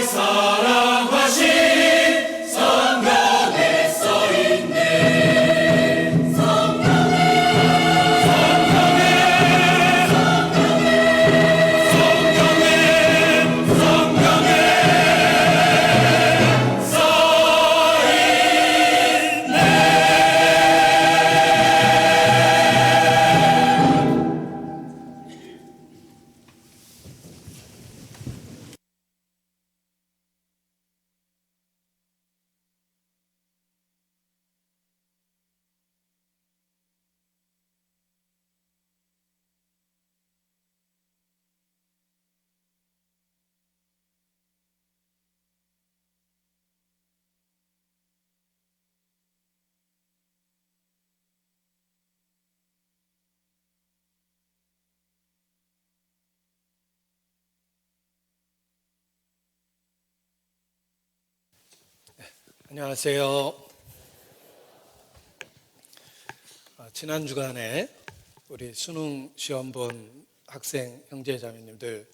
사랑하신 성경에 써있네. 안녕하세요. 지난 주간에 우리 수능 시험 본 학생 형제자매님들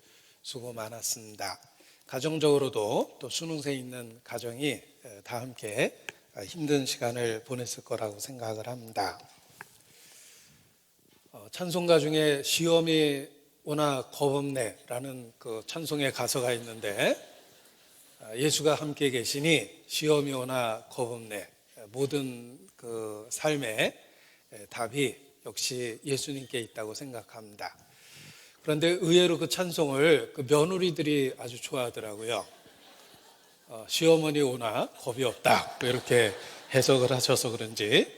수고 많았습니다. 가정적으로도 또 수능생이 있는 가정이 다 함께 힘든 시간을 보냈을 거라고 생각을 합니다. 찬송가 중에 시험이 오나 겁없네라는 그 찬송의 가사가 있는데, 예수가 함께 계시니 시험이 오나 겁없네. 모든 그 삶의 답이 역시 예수님께 있다고 생각합니다. 그런데 의외로 그 찬송을 그 며느리들이 아주 좋아하더라고요. 시어머니 오나 겁이 없다, 이렇게 해석을 하셔서 그런지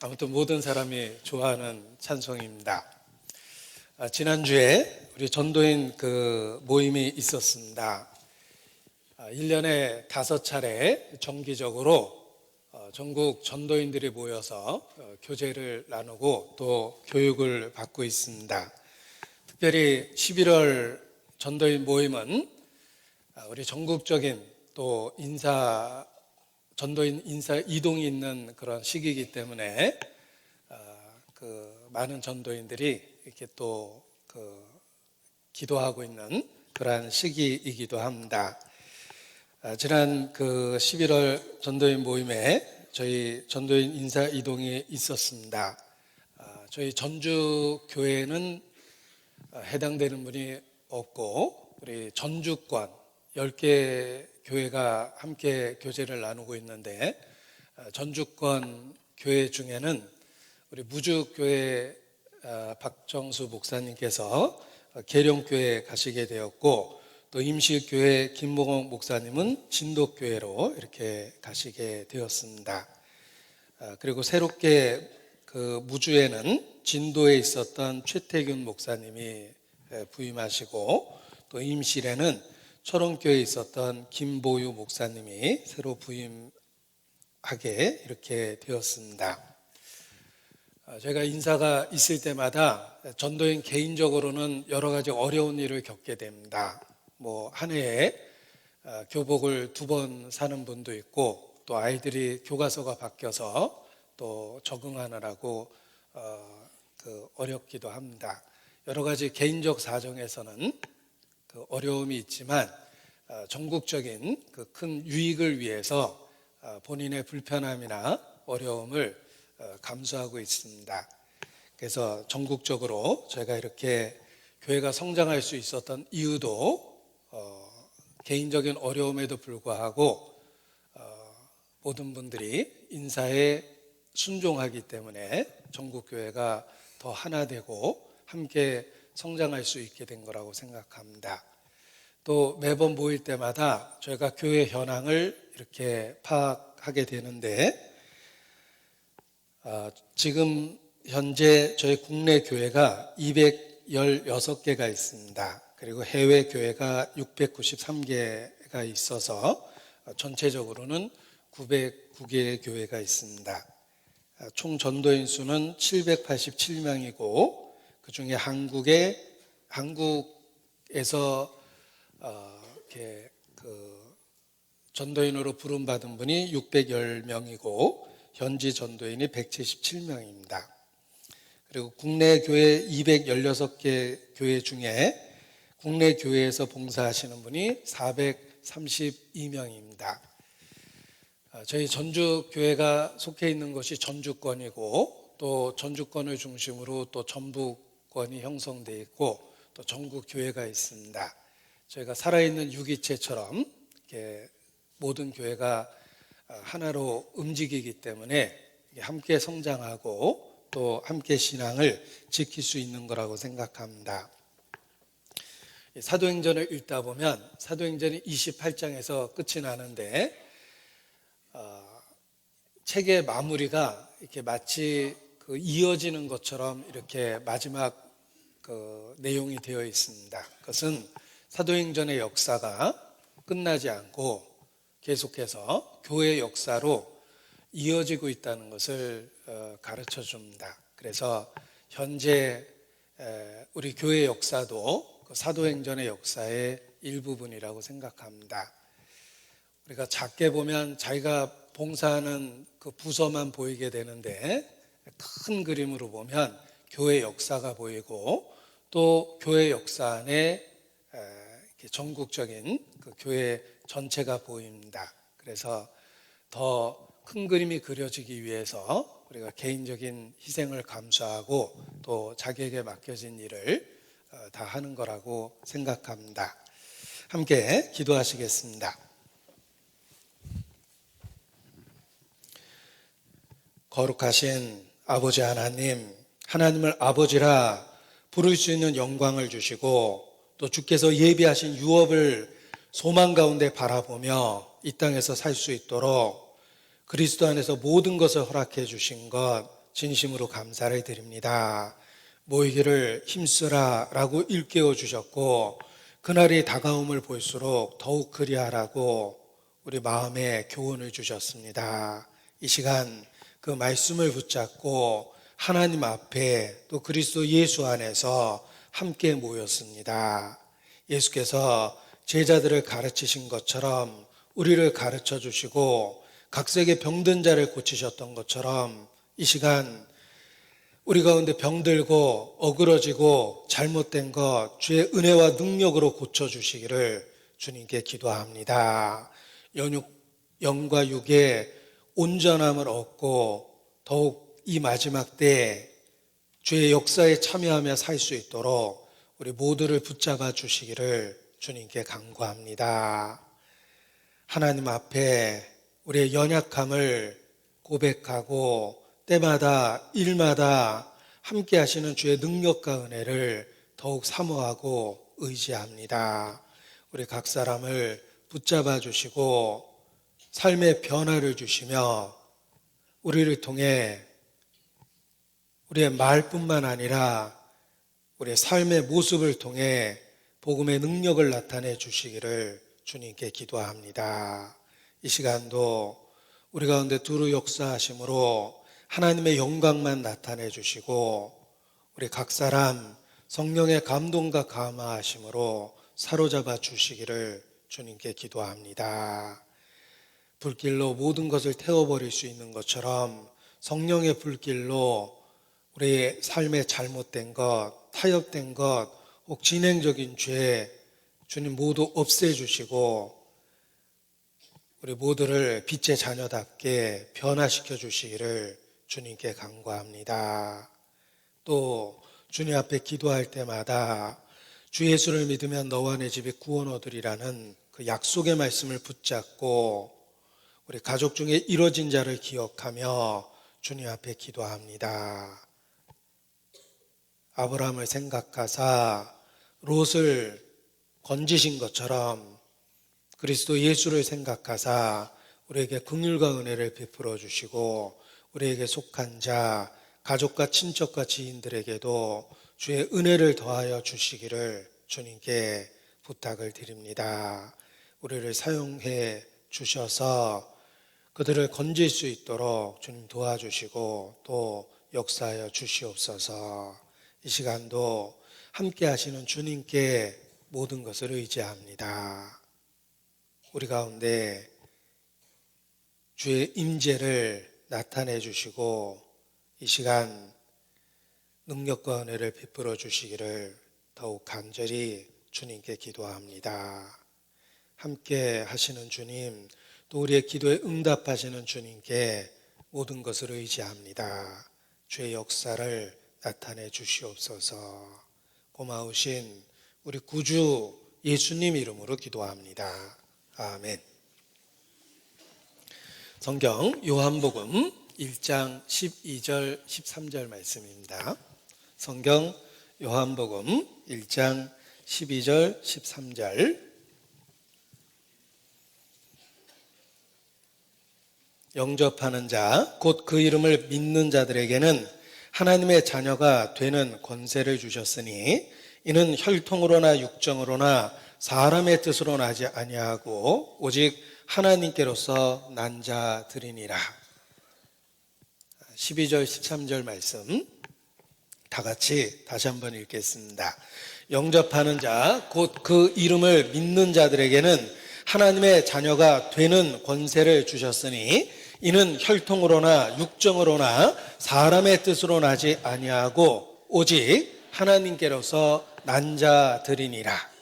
아무튼 모든 사람이 좋아하는 찬송입니다. 지난주에 우리 전도인 그 모임이 있었습니다. 1년에 5차례 정기적으로 전국 전도인들이 모여서 교제를 나누고 또 교육을 받고 있습니다. 특별히 11월 전도인 모임은 우리 전국적인 또 전도인 인사 이동이 있는 그런 시기이기 때문에 그 많은 전도인들이 이렇게 또 기도하고 있는 그러한 시기이기도 합니다. 지난 그 11월 전도인 모임에 저희 전도인 인사 이동이 있었습니다. 저희 전주 교회는 해당되는 분이 없고 우리 전주권 10개 교회가 함께 교제를 나누고 있는데, 전주권 교회 중에는 우리 무주교회 박정수 목사님께서 계룡교회 가시게 되었고, 또 임실교회 김봉옥 목사님은 진도교회로 이렇게 가시게 되었습니다. 그리고 새롭게 그 무주에는 진도에 있었던 최태균 목사님이 부임하시고, 또 임실에는 철원교회에 있었던 김보유 목사님이 새로 부임하게 이렇게 되었습니다. 제가 인사가 있을 때마다 전도인 개인적으로는 여러 가지 어려운 일을 겪게 됩니다. 한 해에 교복을 2번 사는 분도 있고, 또 아이들이 교과서가 바뀌어서 또 적응하느라고 어렵기도 합니다. 여러 가지 개인적 사정에서는 그 어려움이 있지만 전국적인 그 큰 유익을 위해서 본인의 불편함이나 어려움을 감수하고 있습니다. 그래서 전국적으로 저희가 이렇게 교회가 성장할 수 있었던 이유도 개인적인 어려움에도 불구하고 모든 분들이 인사에 순종하기 때문에 전국교회가 더 하나 되고 함께 성장할 수 있게 된 거라고 생각합니다. 또 매번 모일 때마다 저희가 교회 현황을 이렇게 파악하게 되는데, 지금 현재 저희 국내 교회가 216개가 있습니다. 그리고 해외 교회가 693개가 있어서 전체적으로는 909개의 교회가 있습니다. 총 전도인 수는 787명이고, 그 중에 한국에서 이렇게 전도인으로 부름받은 분이 610명이고 현지 전도인이 177명입니다. 그리고 국내 교회 216개 교회 중에 국내 교회에서 봉사하시는 분이 232명입니다. 저희 전주교회가 속해 있는 것이 전주권이고 또 전주권을 중심으로 또 전북권이 형성되어 있고 또 전국 교회가 있습니다. 저희가 살아있는 유기체처럼 이렇게 모든 교회가 하나로 움직이기 때문에 함께 성장하고 또 함께 신앙을 지킬 수 있는 거라고 생각합니다. 사도행전을 읽다 보면 사도행전이 28장에서 끝이 나는데 책의 마무리가 이렇게 마치 이어지는 것처럼 이렇게 마지막 내용이 되어 있습니다. 그것은 사도행전의 역사가 끝나지 않고 계속해서 교회 역사로 이어지고 있다는 것을 가르쳐 줍니다. 그래서 현재 우리 교회 역사도 사도행전의 역사의 일부분이라고 생각합니다. 우리가 작게 보면 자기가 봉사하는 그 부서만 보이게 되는데 큰 그림으로 보면 교회 역사가 보이고 또 교회 역사 안에 전국적인 그 교회 전체가 보입니다. 그래서 더 큰 그림이 그려지기 위해서 우리가 개인적인 희생을 감수하고 또 자기에게 맡겨진 일을 다 하는 거라고 생각합니다. 함께 기도하시겠습니다. 거룩하신 아버지 하나님, 하나님을 아버지라 부를 수 있는 영광을 주시고 또 주께서 예비하신 유업을 소망 가운데 바라보며 이 땅에서 살 수 있도록 그리스도 안에서 모든 것을 허락해 주신 것 진심으로 감사를 드립니다. 모이기를 힘쓰라 라고 일깨워 주셨고 그날이 다가옴을 볼수록 더욱 그리하라고 우리 마음에 교훈을 주셨습니다. 이 시간 그 말씀을 붙잡고 하나님 앞에 또 그리스도 예수 안에서 함께 모였습니다. 예수께서 제자들을 가르치신 것처럼 우리를 가르쳐 주시고 각색의 병든 자를 고치셨던 것처럼 이 시간 우리 가운데 병들고 어그러지고 잘못된 것 주의 은혜와 능력으로 고쳐주시기를 주님께 기도합니다. 영과 육의 온전함을 얻고 더욱 이 마지막 때에 주의 역사에 참여하며 살 수 있도록 우리 모두를 붙잡아 주시기를 주님께 간구합니다. 하나님 앞에 우리의 연약함을 고백하고 때마다 일마다 함께 하시는 주의 능력과 은혜를 더욱 사모하고 의지합니다. 우리 각 사람을 붙잡아 주시고 삶의 변화를 주시며 우리를 통해 우리의 말뿐만 아니라 우리의 삶의 모습을 통해 복음의 능력을 나타내 주시기를 주님께 기도합니다. 이 시간도 우리 가운데 두루 역사하심으로 하나님의 영광만 나타내 주시고 우리 각 사람 성령의 감동과 감화하심으로 사로잡아 주시기를 주님께 기도합니다. 불길로 모든 것을 태워버릴 수 있는 것처럼 성령의 불길로 우리의 삶에 잘못된 것, 타협된 것, 혹 진행적인 죄 주님 모두 없애주시고 우리 모두를 빛의 자녀답게 변화시켜 주시기를 주님께 간구합니다. 또 주님 앞에 기도할 때마다 주 예수를 믿으면 너와 내 집이 구원 얻으리라는 그 약속의 말씀을 붙잡고 우리 가족 중에 이뤄진 자를 기억하며 주님 앞에 기도합니다. 아브라함을 생각하사 롯을 건지신 것처럼 그리스도 예수를 생각하사 우리에게 긍휼과 은혜를 베풀어 주시고 우리에게 속한 자, 가족과 친척과 지인들에게도 주의 은혜를 더하여 주시기를 주님께 부탁을 드립니다. 우리를 사용해 주셔서 그들을 건질 수 있도록 주님 도와주시고 또 역사하여 주시옵소서. 이 시간도 함께 하시는 주님께 모든 것을 의지합니다. 우리 가운데 주의 임재를 나타내 주시고 이 시간 능력과 은혜를 베풀어 주시기를 더욱 간절히 주님께 기도합니다. 함께 하시는 주님, 또 우리의 기도에 응답하시는 주님께 모든 것을 의지합니다. 주의 역사를 나타내 주시옵소서. 고마우신 우리 구주 예수님 이름으로 기도합니다. 아멘. 성경 요한복음 1장 12절 13절 말씀입니다. 성경 요한복음 1장 12절 13절. 영접하는 자, 곧 그 이름을 믿는 자들에게는 하나님의 자녀가 되는 권세를 주셨으니 이는 혈통으로나 육정으로나 사람의 뜻으로 나지 아니하고 오직 하나님께로서 난 자들이니라. 12절 13절 말씀 다 같이 다시 한번 읽겠습니다. 영접하는 자, 곧 그 이름을 믿는 자들에게는 하나님의 자녀가 되는 권세를 주셨으니 이는 혈통으로나 육정으로나 사람의 뜻으로 나지 아니하고 오직 하나님께로서 난 자들이니라.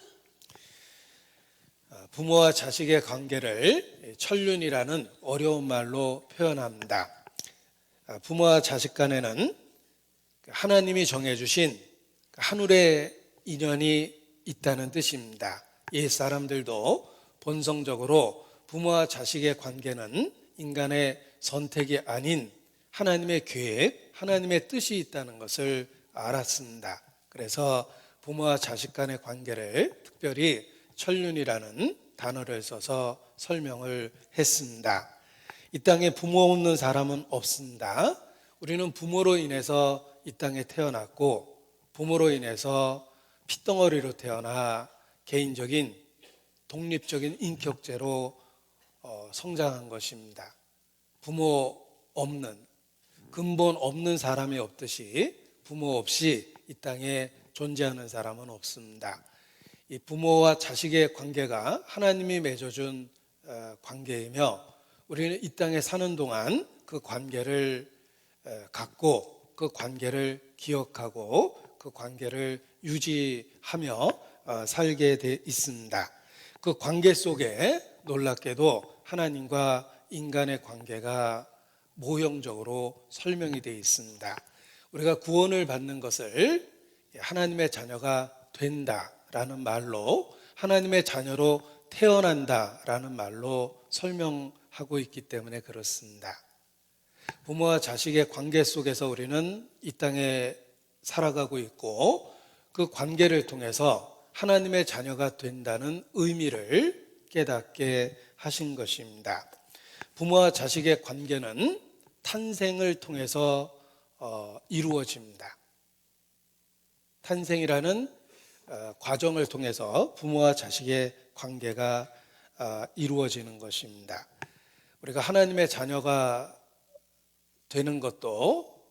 부모와 자식의 관계를 천륜이라는 어려운 말로 표현합니다. 부모와 자식 간에는 하나님이 정해주신 하늘의 인연이 있다는 뜻입니다. 옛 사람들도 본성적으로 부모와 자식의 관계는 인간의 선택이 아닌 하나님의 계획, 하나님의 뜻이 있다는 것을 알았습니다. 그래서 부모와 자식 간의 관계를 특별히 천륜이라는 단어를 써서 설명을 했습니다. 이 땅에 부모 없는 사람은 없습니다. 우리는 부모로 인해서 이 땅에 태어났고 부모로 인해서 핏덩어리로 태어나 개인적인 독립적인 인격체로 성장한 것입니다. 부모 없는, 근본 없는 사람이 없듯이 부모 없이 이 땅에 존재하는 사람은 없습니다. 이 부모와 자식의 관계가 하나님이 맺어준 관계이며 우리는 이 땅에 사는 동안 그 관계를 갖고 그 관계를 기억하고 그 관계를 유지하며 살게 돼 있습니다. 그 관계 속에 놀랍게도 하나님과 인간의 관계가 모형적으로 설명이 되어 있습니다. 우리가 구원을 받는 것을 하나님의 자녀가 된다라는 말로 하나님의 자녀로 태어난다라는 말로 설명하고 있기 때문에 그렇습니다. 부모와 자식의 관계 속에서 우리는 이 땅에 살아가고 있고 그 관계를 통해서 하나님의 자녀가 된다는 의미를 깨닫게 하신 것입니다. 부모와 자식의 관계는 탄생을 통해서 이루어집니다. 탄생이라는 과정을 통해서 부모와 자식의 관계가 이루어지는 것입니다. 우리가 하나님의 자녀가 되는 것도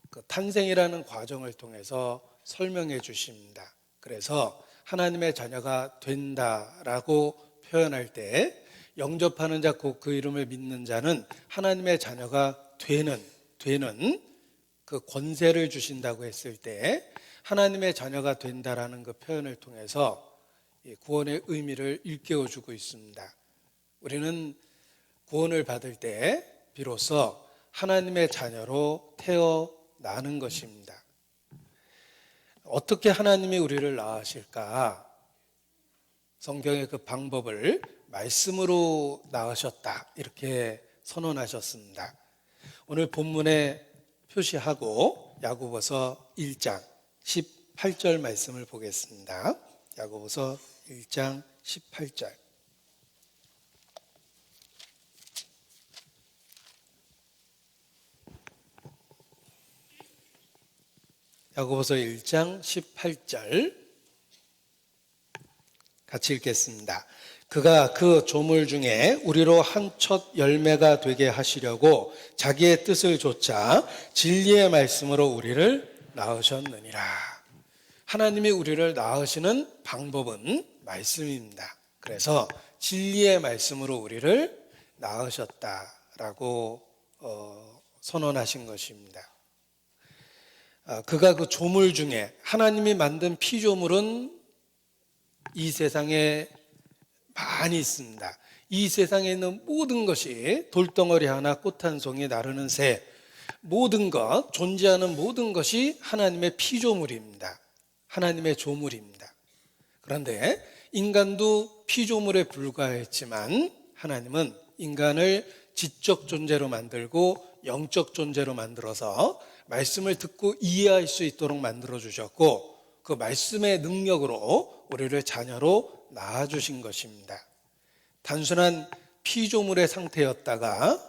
그 탄생이라는 과정을 통해서 설명해 주십니다. 그래서 하나님의 자녀가 된다라고 표현할 때 영접하는 자 곧 그 이름을 믿는 자는 하나님의 자녀가 되는 그 권세를 주신다고 했을 때 하나님의 자녀가 된다라는 그 표현을 통해서 구원의 의미를 일깨워 주고 있습니다. 우리는 구원을 받을 때 비로소 하나님의 자녀로 태어나는 것입니다. 어떻게 하나님이 우리를 낳으실까? 성경의 그 방법을 말씀으로 낳으셨다 이렇게 선언하셨습니다. 오늘 본문에 표시하고 야고보서 1장 18절 말씀을 보겠습니다. 야고보서 1장 18절. 야고보서 1장 18절 같이 읽겠습니다. 그가 그 조물 중에 우리로 한 첫 열매가 되게 하시려고 자기의 뜻을 좇아 진리의 말씀으로 우리를 낳으셨느니라. 하나님이 우리를 낳으시는 방법은 말씀입니다. 그래서 진리의 말씀으로 우리를 낳으셨다라고 선언하신 것입니다. 그가 그 조물 중에 하나님이 만든 피조물은 이 세상에 많이 있습니다. 이 세상에 있는 모든 것이 돌덩어리 하나, 꽃 한 송이, 나르는 새, 모든 것, 존재하는 모든 것이 하나님의 피조물입니다. 하나님의 조물입니다. 그런데 인간도 피조물에 불과했지만 하나님은 인간을 지적 존재로 만들고 영적 존재로 만들어서 말씀을 듣고 이해할 수 있도록 만들어 주셨고, 그 말씀의 능력으로 우리를 자녀로 낳아주신 것입니다. 단순한 피조물의 상태였다가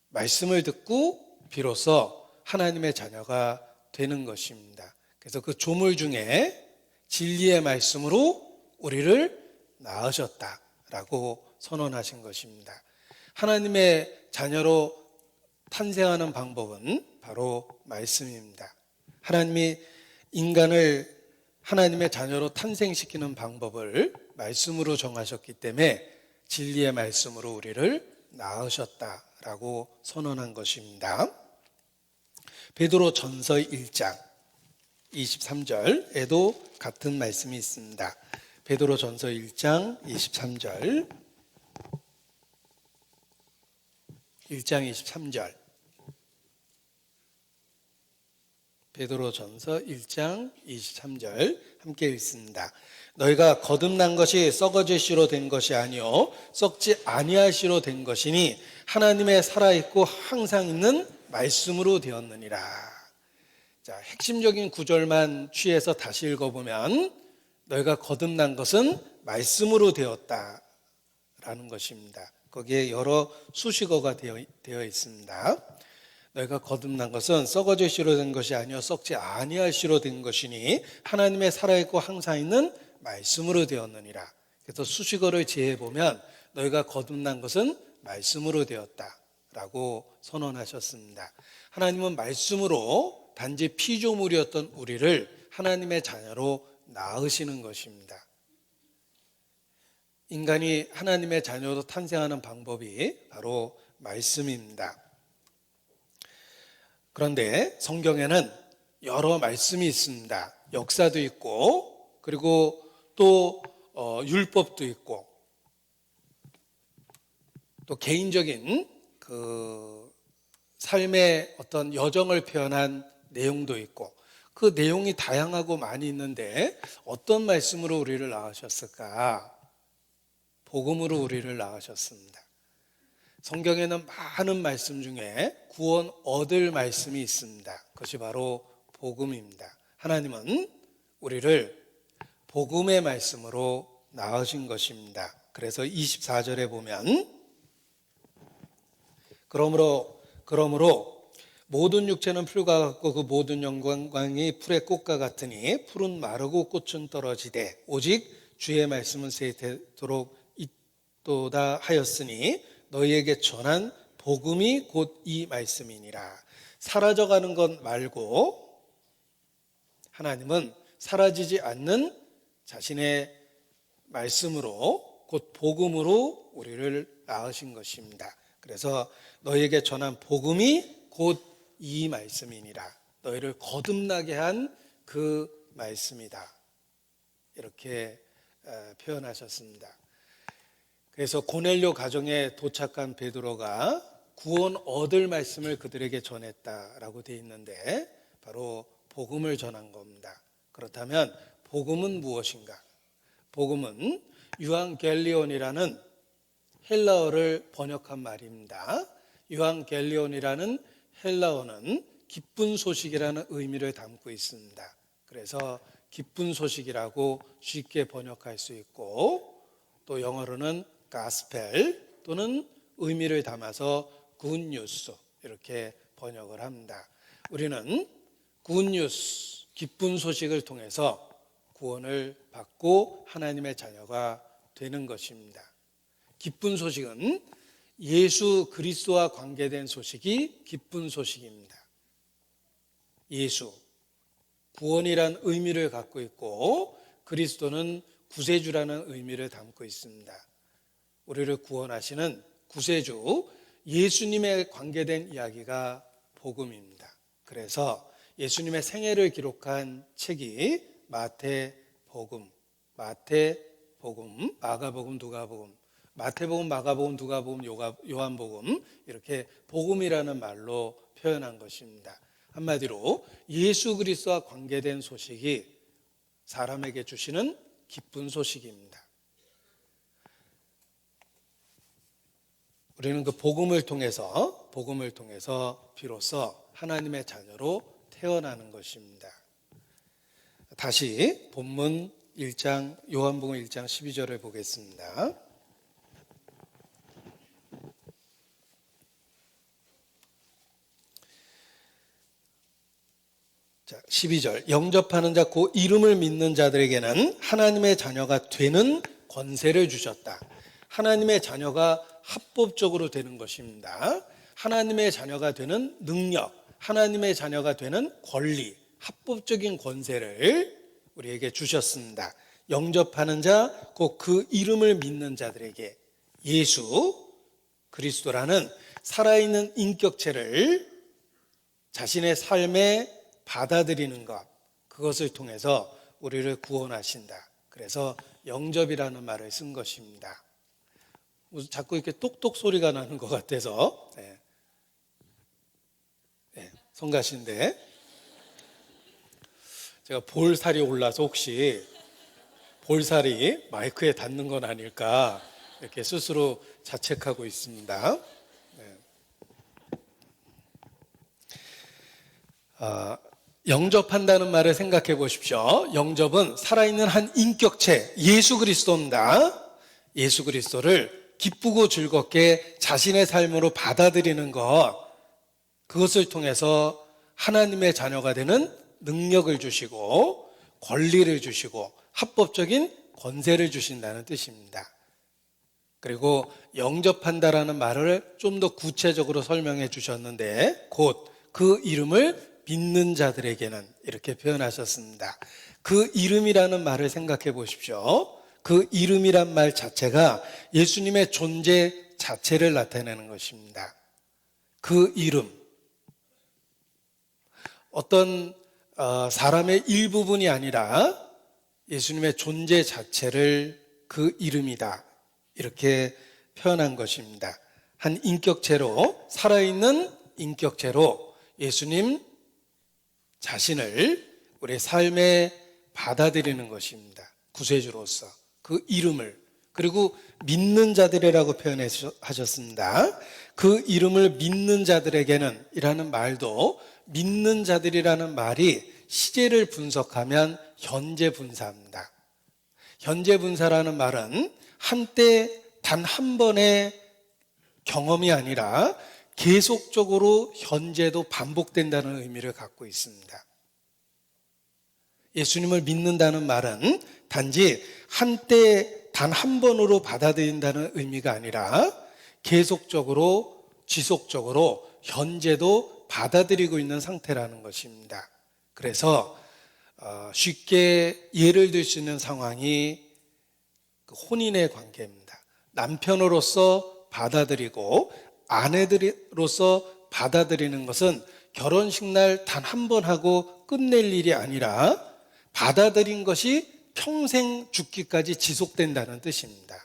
말씀을 듣고 비로소 하나님의 자녀가 되는 것입니다. 그래서 그 조물 중에 진리의 말씀으로 우리를 낳으셨다라고 선언하신 것입니다. 하나님의 자녀로 탄생하는 방법은 바로 말씀입니다. 하나님이 인간을 하나님의 자녀로 탄생시키는 방법을 말씀으로 정하셨기 때문에 진리의 말씀으로 우리를 낳으셨다라고 선언한 것입니다. 베드로 전서 1장 23절에도 같은 말씀이 있습니다. 베드로 전서 1장 23절 1장 23절 베드로 전서 1장 23절 함께 읽습니다. 너희가 거듭난 것이 썩어질 씨로 된 것이 아니요 썩지 아니할 씨로 된 것이니 하나님의 살아있고 항상 있는 말씀으로 되었느니라. 자, 핵심적인 구절만 취해서 다시 읽어보면 너희가 거듭난 것은 말씀으로 되었다라는 것입니다. 거기에 여러 수식어가 되어 있습니다. 너희가 거듭난 것은 썩어질 씨로 된 것이 아니요 썩지 아니할 씨로 된 것이니 하나님의 살아있고 항상 있는 말씀으로 되었느니라. 그래서 수식어를 제해보면 너희가 거듭난 것은 말씀으로 되었다라고 선언하셨습니다. 하나님은 말씀으로 단지 피조물이었던 우리를 하나님의 자녀로 낳으시는 것입니다. 인간이 하나님의 자녀로 탄생하는 방법이 바로 말씀입니다. 그런데 성경에는 여러 말씀이 있습니다. 역사도 있고, 그리고 또 율법도 있고, 또 개인적인 그 삶의 어떤 여정을 표현한 내용도 있고, 그 내용이 다양하고 많이 있는데 어떤 말씀으로 우리를 낳으셨을까? 복음으로 우리를 낳으셨습니다. 성경에는 많은 말씀 중에 구원 얻을 말씀이 있습니다. 그것이 바로 복음입니다. 하나님은 우리를 복음의 말씀으로 낳으신 것입니다. 그래서 24절에 보면 그러므로 모든 육체는 풀과 같고 그 모든 영광이 풀의 꽃과 같으니 풀은 마르고 꽃은 떨어지되 오직 주의 말씀은 세세토록 있도다 하였으니 너희에게 전한 복음이 곧 이 말씀이니라. 사라져가는 것 말고 하나님은 사라지지 않는 자신의 말씀으로 곧 복음으로 우리를 낳으신 것입니다. 그래서 너희에게 전한 복음이 곧 이 말씀이니라. 너희를 거듭나게 한 그 말씀이다. 이렇게 표현하셨습니다. 그래서 고넬료 가정에 도착한 베드로가 구원 얻을 말씀을 그들에게 전했다라고 되어 있는데 바로 복음을 전한 겁니다. 그렇다면 복음은 무엇인가? 복음은 유앙겔리온이라는 헬라어를 번역한 말입니다. 유앙겔리온이라는 헬라어는 기쁜 소식이라는 의미를 담고 있습니다. 그래서 기쁜 소식이라고 쉽게 번역할 수 있고, 또 영어로는 가스펠 또는 의미를 담아서 굿뉴스 이렇게 번역을 합니다. 우리는 굿뉴스, 기쁜 소식을 통해서 구원을 받고 하나님의 자녀가 되는 것입니다. 기쁜 소식은 예수 그리스도와 관계된 소식이 기쁜 소식입니다. 예수, 구원이란 의미를 갖고 있고 그리스도는 구세주라는 의미를 담고 있습니다. 우리를 구원하시는 구세주 예수님에 관계된 이야기가 복음입니다. 그래서 예수님의 생애를 기록한 책이 마태복음, 마태, 복음, 마가복음, 누가복음, 마태복음, 마가복음, 누가복음, 요한복음 이렇게 복음이라는 말로 표현한 것입니다. 한마디로 예수 그리스도와 관계된 소식이 사람에게 주시는 기쁜 소식입니다. 우리는 그 복음을 통해서 비로소 하나님의 자녀로 태어나는 것입니다. 다시 본문 1장 요한복음 1장 12절을 보겠습니다. 자, 12절. 영접하는 자 곧 이름을 믿는 자들에게는 하나님의 자녀가 되는 권세를 주셨다. 하나님의 자녀가 합법적으로 되는 것입니다. 하나님의 자녀가 되는 능력, 하나님의 자녀가 되는 권리, 합법적인 권세를 우리에게 주셨습니다. 영접하는 자, 곧 그 이름을 믿는 자들에게 예수 그리스도라는 살아있는 인격체를 자신의 삶에 받아들이는 것, 그것을 통해서 우리를 구원하신다. 그래서 영접이라는 말을 쓴 것입니다. 자꾸 이렇게 똑똑 소리가 나는 것 같아서 성가신데 제가 볼살이 올라서 혹시 볼살이 마이크에 닿는 건 아닐까 이렇게 스스로 자책하고 있습니다. 영접한다는 말을 생각해 보십시오. 영접은 살아있는 한 인격체 예수 그리스도입니다. 예수 그리스도를 기쁘고 즐겁게 자신의 삶으로 받아들이는 것, 그것을 통해서 하나님의 자녀가 되는 능력을 주시고 권리를 주시고 합법적인 권세를 주신다는 뜻입니다. 그리고 영접한다라는 말을 좀 더 구체적으로 설명해 주셨는데 곧 그 이름을 믿는 자들에게는 이렇게 표현하셨습니다. 그 이름이라는 말을 생각해 보십시오. 그 이름이란 말 자체가 예수님의 존재 자체를 나타내는 것입니다. 그 이름, 어떤 사람의 일부분이 아니라 예수님의 존재 자체를 그 이름이다 이렇게 표현한 것입니다. 한 인격체로, 살아있는 인격체로 예수님 자신을 우리의 삶에 받아들이는 것입니다. 구세주로서 그 이름을, 그리고 믿는 자들이라고 표현하셨습니다. 그 이름을 믿는 자들에게는 이라는 말도 믿는 자들이라는 말이 시제를 분석하면 현재 분사입니다. 현재 분사라는 말은 한때 단 한 번의 경험이 아니라 계속적으로 현재도 반복된다는 의미를 갖고 있습니다. 예수님을 믿는다는 말은 단지 한때 단 한 번으로 받아들인다는 의미가 아니라 계속적으로 지속적으로 현재도 받아들이고 있는 상태라는 것입니다. 그래서 쉽게 예를 들 수 있는 상황이 혼인의 관계입니다. 남편으로서 받아들이고 아내들로서 받아들이는 것은 결혼식 날 단 한 번 하고 끝낼 일이 아니라 받아들인 것이 평생 죽기까지 지속된다는 뜻입니다.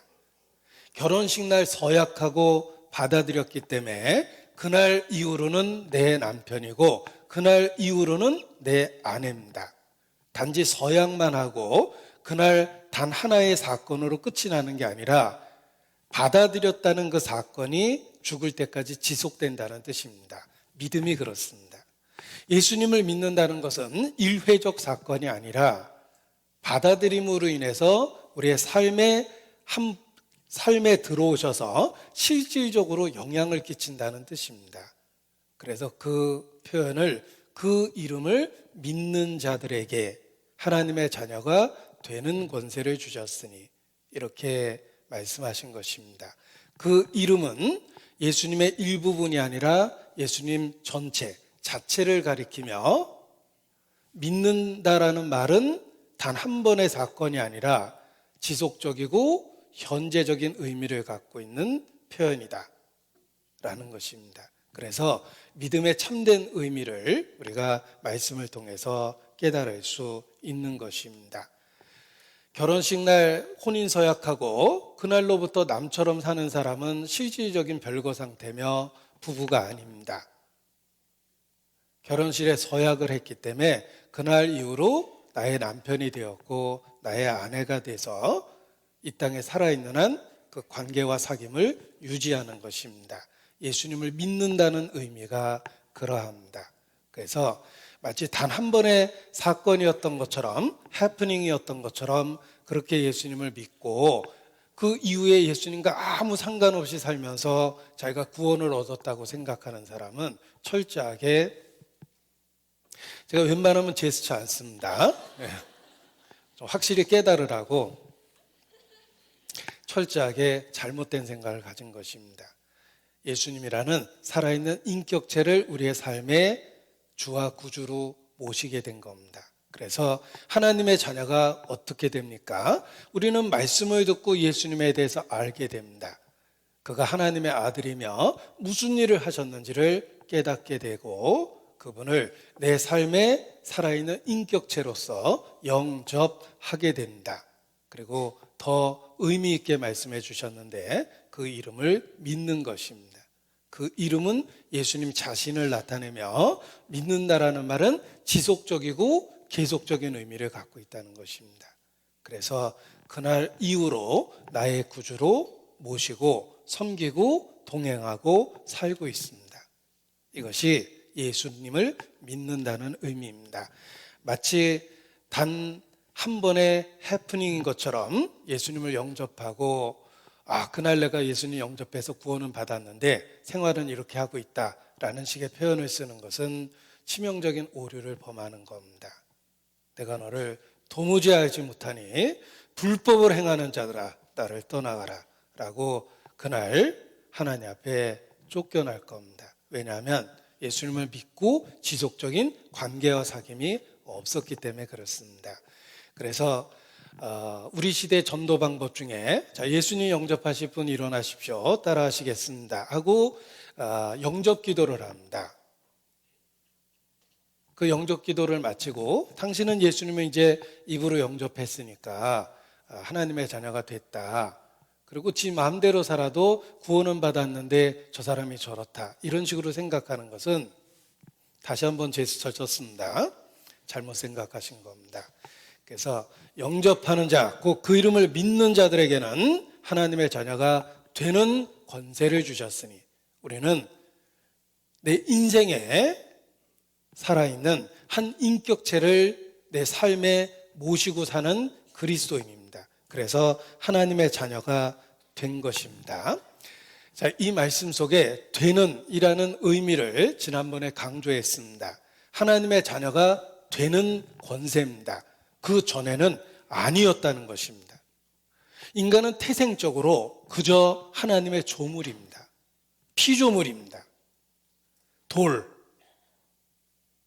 결혼식 날 서약하고 받아들였기 때문에 그날 이후로는 내 남편이고 그날 이후로는 내 아내입니다. 단지 서약만 하고 그날 단 하나의 사건으로 끝이 나는 게 아니라 받아들였다는 그 사건이 죽을 때까지 지속된다는 뜻입니다. 믿음이 그렇습니다. 예수님을 믿는다는 것은 일회적 사건이 아니라 받아들임으로 인해서 우리의 삶에 들어오셔서 실질적으로 영향을 끼친다는 뜻입니다. 그래서 그 표현을, 그 이름을 믿는 자들에게 하나님의 자녀가 되는 권세를 주셨으니 이렇게 말씀하신 것입니다. 그 이름은 예수님의 일부분이 아니라 예수님 전체 자체를 가리키며, 믿는다라는 말은 단 한 번의 사건이 아니라 지속적이고 현재적인 의미를 갖고 있는 표현이다 라는 것입니다. 그래서 믿음의 참된 의미를 우리가 말씀을 통해서 깨달을 수 있는 것입니다. 결혼식 날 혼인 서약하고 그날로부터 남처럼 사는 사람은 실질적인 별거 상태며 부부가 아닙니다. 결혼식에 서약을 했기 때문에 그날 이후로 나의 남편이 되었고 나의 아내가 돼서 이 땅에 살아있는 한 그 관계와 사귐을 유지하는 것입니다. 예수님을 믿는다는 의미가 그러합니다. 그래서 마치 단 한 번의 사건이었던 것처럼, 해프닝이었던 것처럼 그렇게 예수님을 믿고 그 이후에 예수님과 아무 상관없이 살면서 자기가 구원을 얻었다고 생각하는 사람은 철저하게, 제가 웬만하면 제스처 안 씁니다. 좀 확실히 깨달으라고 철저하게 잘못된 생각을 가진 것입니다. 예수님이라는 살아있는 인격체를 우리의 삶의 주와 구주로 모시게 된 겁니다. 그래서 하나님의 자녀가 어떻게 됩니까? 우리는 말씀을 듣고 예수님에 대해서 알게 됩니다. 그가 하나님의 아들이며 무슨 일을 하셨는지를 깨닫게 되고 그분을 내 삶의 살아있는 인격체로서 영접하게 된다. 그리고 더 의미 있게 말씀해 주셨는데 그 이름을 믿는 것입니다. 그 이름은 예수님 자신을 나타내며 믿는다라는 말은 지속적이고 계속적인 의미를 갖고 있다는 것입니다. 그래서 그날 이후로 나의 구주로 모시고 섬기고 동행하고 살고 있습니다. 이것이 예수님을 믿는다는 의미입니다. 마치 단 한 번의 해프닝인 것처럼 예수님을 영접하고 그날 내가 예수님 영접해서 구원은 받았는데 생활은 이렇게 하고 있다라는 식의 표현을 쓰는 것은 치명적인 오류를 범하는 겁니다. 내가 너를 도무지 알지 못하니 불법을 행하는 자들아 나를 떠나가라 라고 그날 하나님 앞에 쫓겨날 겁니다. 왜냐하면 예수님을 믿고 지속적인 관계와 사귐이 없었기 때문에 그렇습니다. 그래서 우리 시대 전도 방법 중에 예수님 영접하실 분 일어나십시오 따라 하시겠습니다 하고 영접 기도를 합니다. 그 영접 기도를 마치고 당신은 예수님을 이제 입으로 영접했으니까 하나님의 자녀가 됐다. 그리고 지 마음대로 살아도 구원은 받았는데 저 사람이 저렇다. 이런 식으로 생각하는 것은 다시 한번 제스처 쳤습니다. 잘못 생각하신 겁니다. 그래서 영접하는 자, 곧 그 이름을 믿는 자들에게는 하나님의 자녀가 되는 권세를 주셨으니 우리는 내 인생에 살아있는 한 인격체를 내 삶에 모시고 사는 그리스도인입니다. 그래서 하나님의 자녀가 된 것입니다. 자, 이 말씀 속에 되는 이라는 의미를 지난번에 강조했습니다. 하나님의 자녀가 되는 권세입니다. 그 전에는 아니었다는 것입니다. 인간은 태생적으로 그저 하나님의 조물입니다. 피조물입니다. 돌,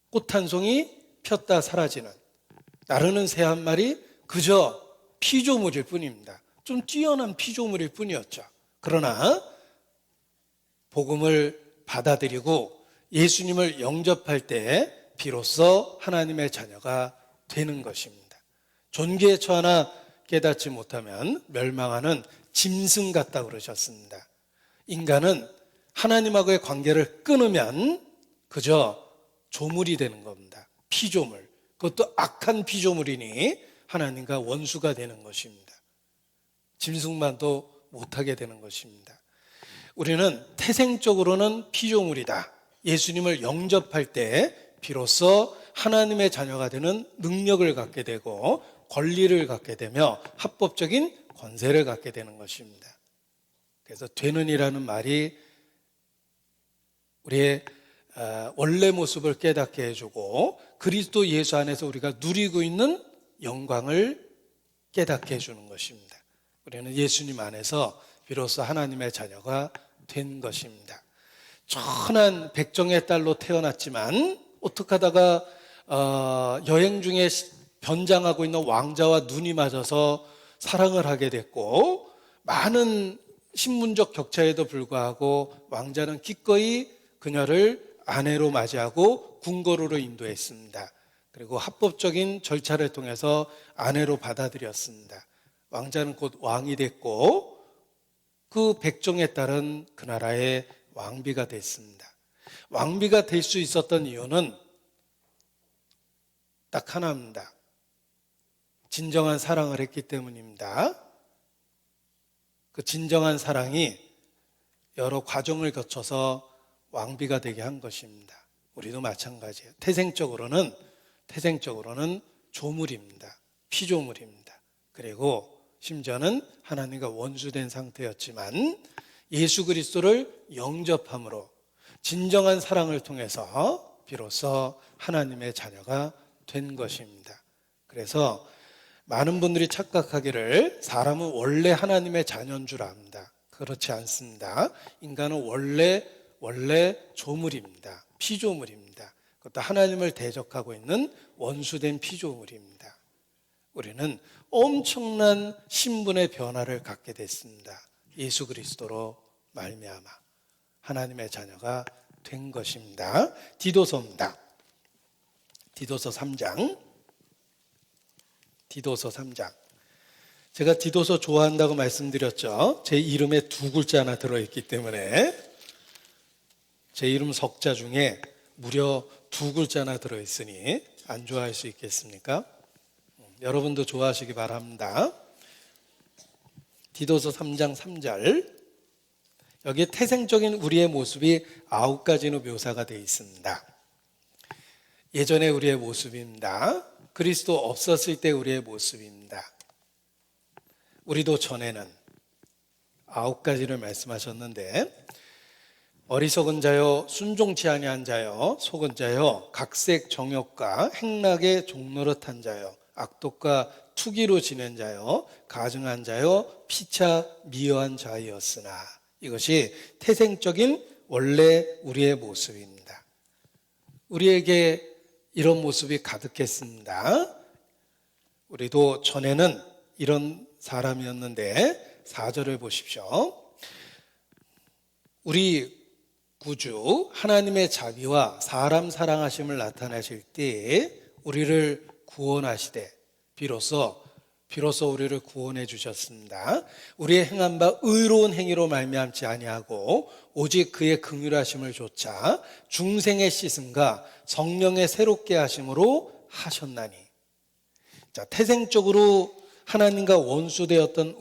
꽃 한 송이 폈다 사라지는 나르는 새 한 마리 그저 피조물일 뿐입니다. 좀 뛰어난 피조물일 뿐이었죠. 그러나 복음을 받아들이고 예수님을 영접할 때 비로소 하나님의 자녀가 되는 것입니다. 존귀에 처하나 깨닫지 못하면 멸망하는 짐승 같다고 그러셨습니다. 인간은 하나님하고의 관계를 끊으면 그저 조물이 되는 겁니다. 피조물. 그것도 악한 피조물이니 하나님과 원수가 되는 것입니다. 짐승만도 못하게 되는 것입니다. 우리는 태생적으로는 피조물이다. 예수님을 영접할 때 비로소 하나님의 자녀가 되는 능력을 갖게 되고 권리를 갖게 되며 합법적인 권세를 갖게 되는 것입니다. 그래서 되는이라는 말이 우리의 원래 모습을 깨닫게 해주고 그리스도 예수 안에서 우리가 누리고 있는 영광을 깨닫게 해주는 것입니다. 우리는 예수님 안에서 비로소 하나님의 자녀가 된 것입니다. 천한 백정의 딸로 태어났지만 어떻게 하다가 여행 중에 변장하고 있는 왕자와 눈이 맞아서 사랑을 하게 됐고 많은 신분적 격차에도 불구하고 왕자는 기꺼이 그녀를 아내로 맞이하고 궁궐으로 인도했습니다. 그리고 합법적인 절차를 통해서 아내로 받아들였습니다. 왕자는 곧 왕이 됐고 그 백종에 따른 그 나라의 왕비가 됐습니다. 왕비가 될 수 있었던 이유는 딱 하나입니다. 진정한 사랑을 했기 때문입니다. 그 진정한 사랑이 여러 과정을 거쳐서 왕비가 되게 한 것입니다. 우리도 마찬가지예요. 태생적으로는 조물입니다. 피조물입니다. 그리고 심지어는 하나님과 원수된 상태였지만 예수 그리스도를 영접함으로 진정한 사랑을 통해서 비로소 하나님의 자녀가 된 것입니다. 그래서 많은 분들이 착각하기를 사람은 원래 하나님의 자녀인 줄 압니다. 그렇지 않습니다. 인간은 원래 조물입니다. 피조물입니다. 그것도 하나님을 대적하고 있는 원수된 피조물입니다. 우리는 엄청난 신분의 변화를 갖게 됐습니다. 예수 그리스도로 말미암아 하나님의 자녀가 된 것입니다. 디도서입니다. 디도서 3장. 제가 디도서 좋아한다고 말씀드렸죠. 제 이름에 두 글자 하나 들어있기 때문에 제 이름 석자 중에 무려 두 글자나 들어있으니 안 좋아할 수 있겠습니까? 여러분도 좋아하시기 바랍니다. 디도서 3장 3절. 여기에 태생적인 우리의 모습이 9가지로 묘사가 되어 있습니다. 예전에 우리의 모습입니다. 그리스도 없었을 때 우리의 모습입니다. 우리도 전에는 9가지를 말씀하셨는데 어리석은 자여 순종치 아니한 자여 속은 자여 각색 정욕과 행락에 종노릇한 자여 악독과 투기로 지낸 자여 가증한 자여 피차 미워한 자였으나 이것이 태생적인 원래 우리의 모습입니다. 우리에게 이런 모습이 가득했습니다. 우리도 전에는 이런 사람이었는데 4절을 보십시오. 우리 구주 하나님의 자비와 사람 사랑하심을 나타내실 때 우리를 구원하시되 비로소 우리를 구원해 주셨습니다. 우리의 행한 바 의로운 행위로 말미암지 아니하고 오직 그의 긍휼하심을 조차 중생의 씻음과 성령의 새롭게 하심으로 하셨나니. 자, 태생적으로 하나님과 원수되었던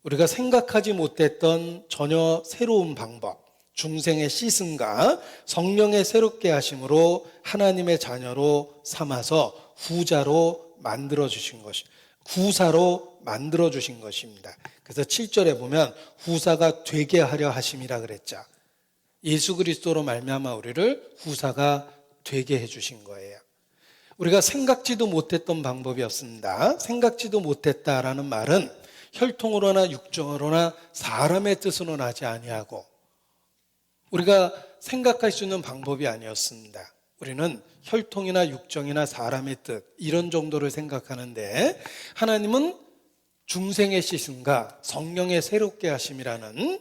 우리가 생각하지 못했던 전혀 새로운 방법, 중생의 씻음과 성령의 새롭게 하심으로 하나님의 자녀로 삼아서 후자로 만들어 주신 것이, 구사로 만들어 주신 것입니다. 그래서 7절에 보면 후사가 되게 하려 하심이라 그랬죠. 예수 그리스도로 말미암아 우리를 후사가 되게 해 주신 거예요. 우리가 생각지도 못했던 방법이었습니다. 생각지도 못했다라는 말은 혈통으로나 육정으로나 사람의 뜻으로 나지 아니하고 우리가 생각할 수 있는 방법이 아니었습니다. 우리는 혈통이나 육정이나 사람의 뜻 이런 정도를 생각하는데 하나님은 중생의 씻음과 성령의 새롭게 하심이라는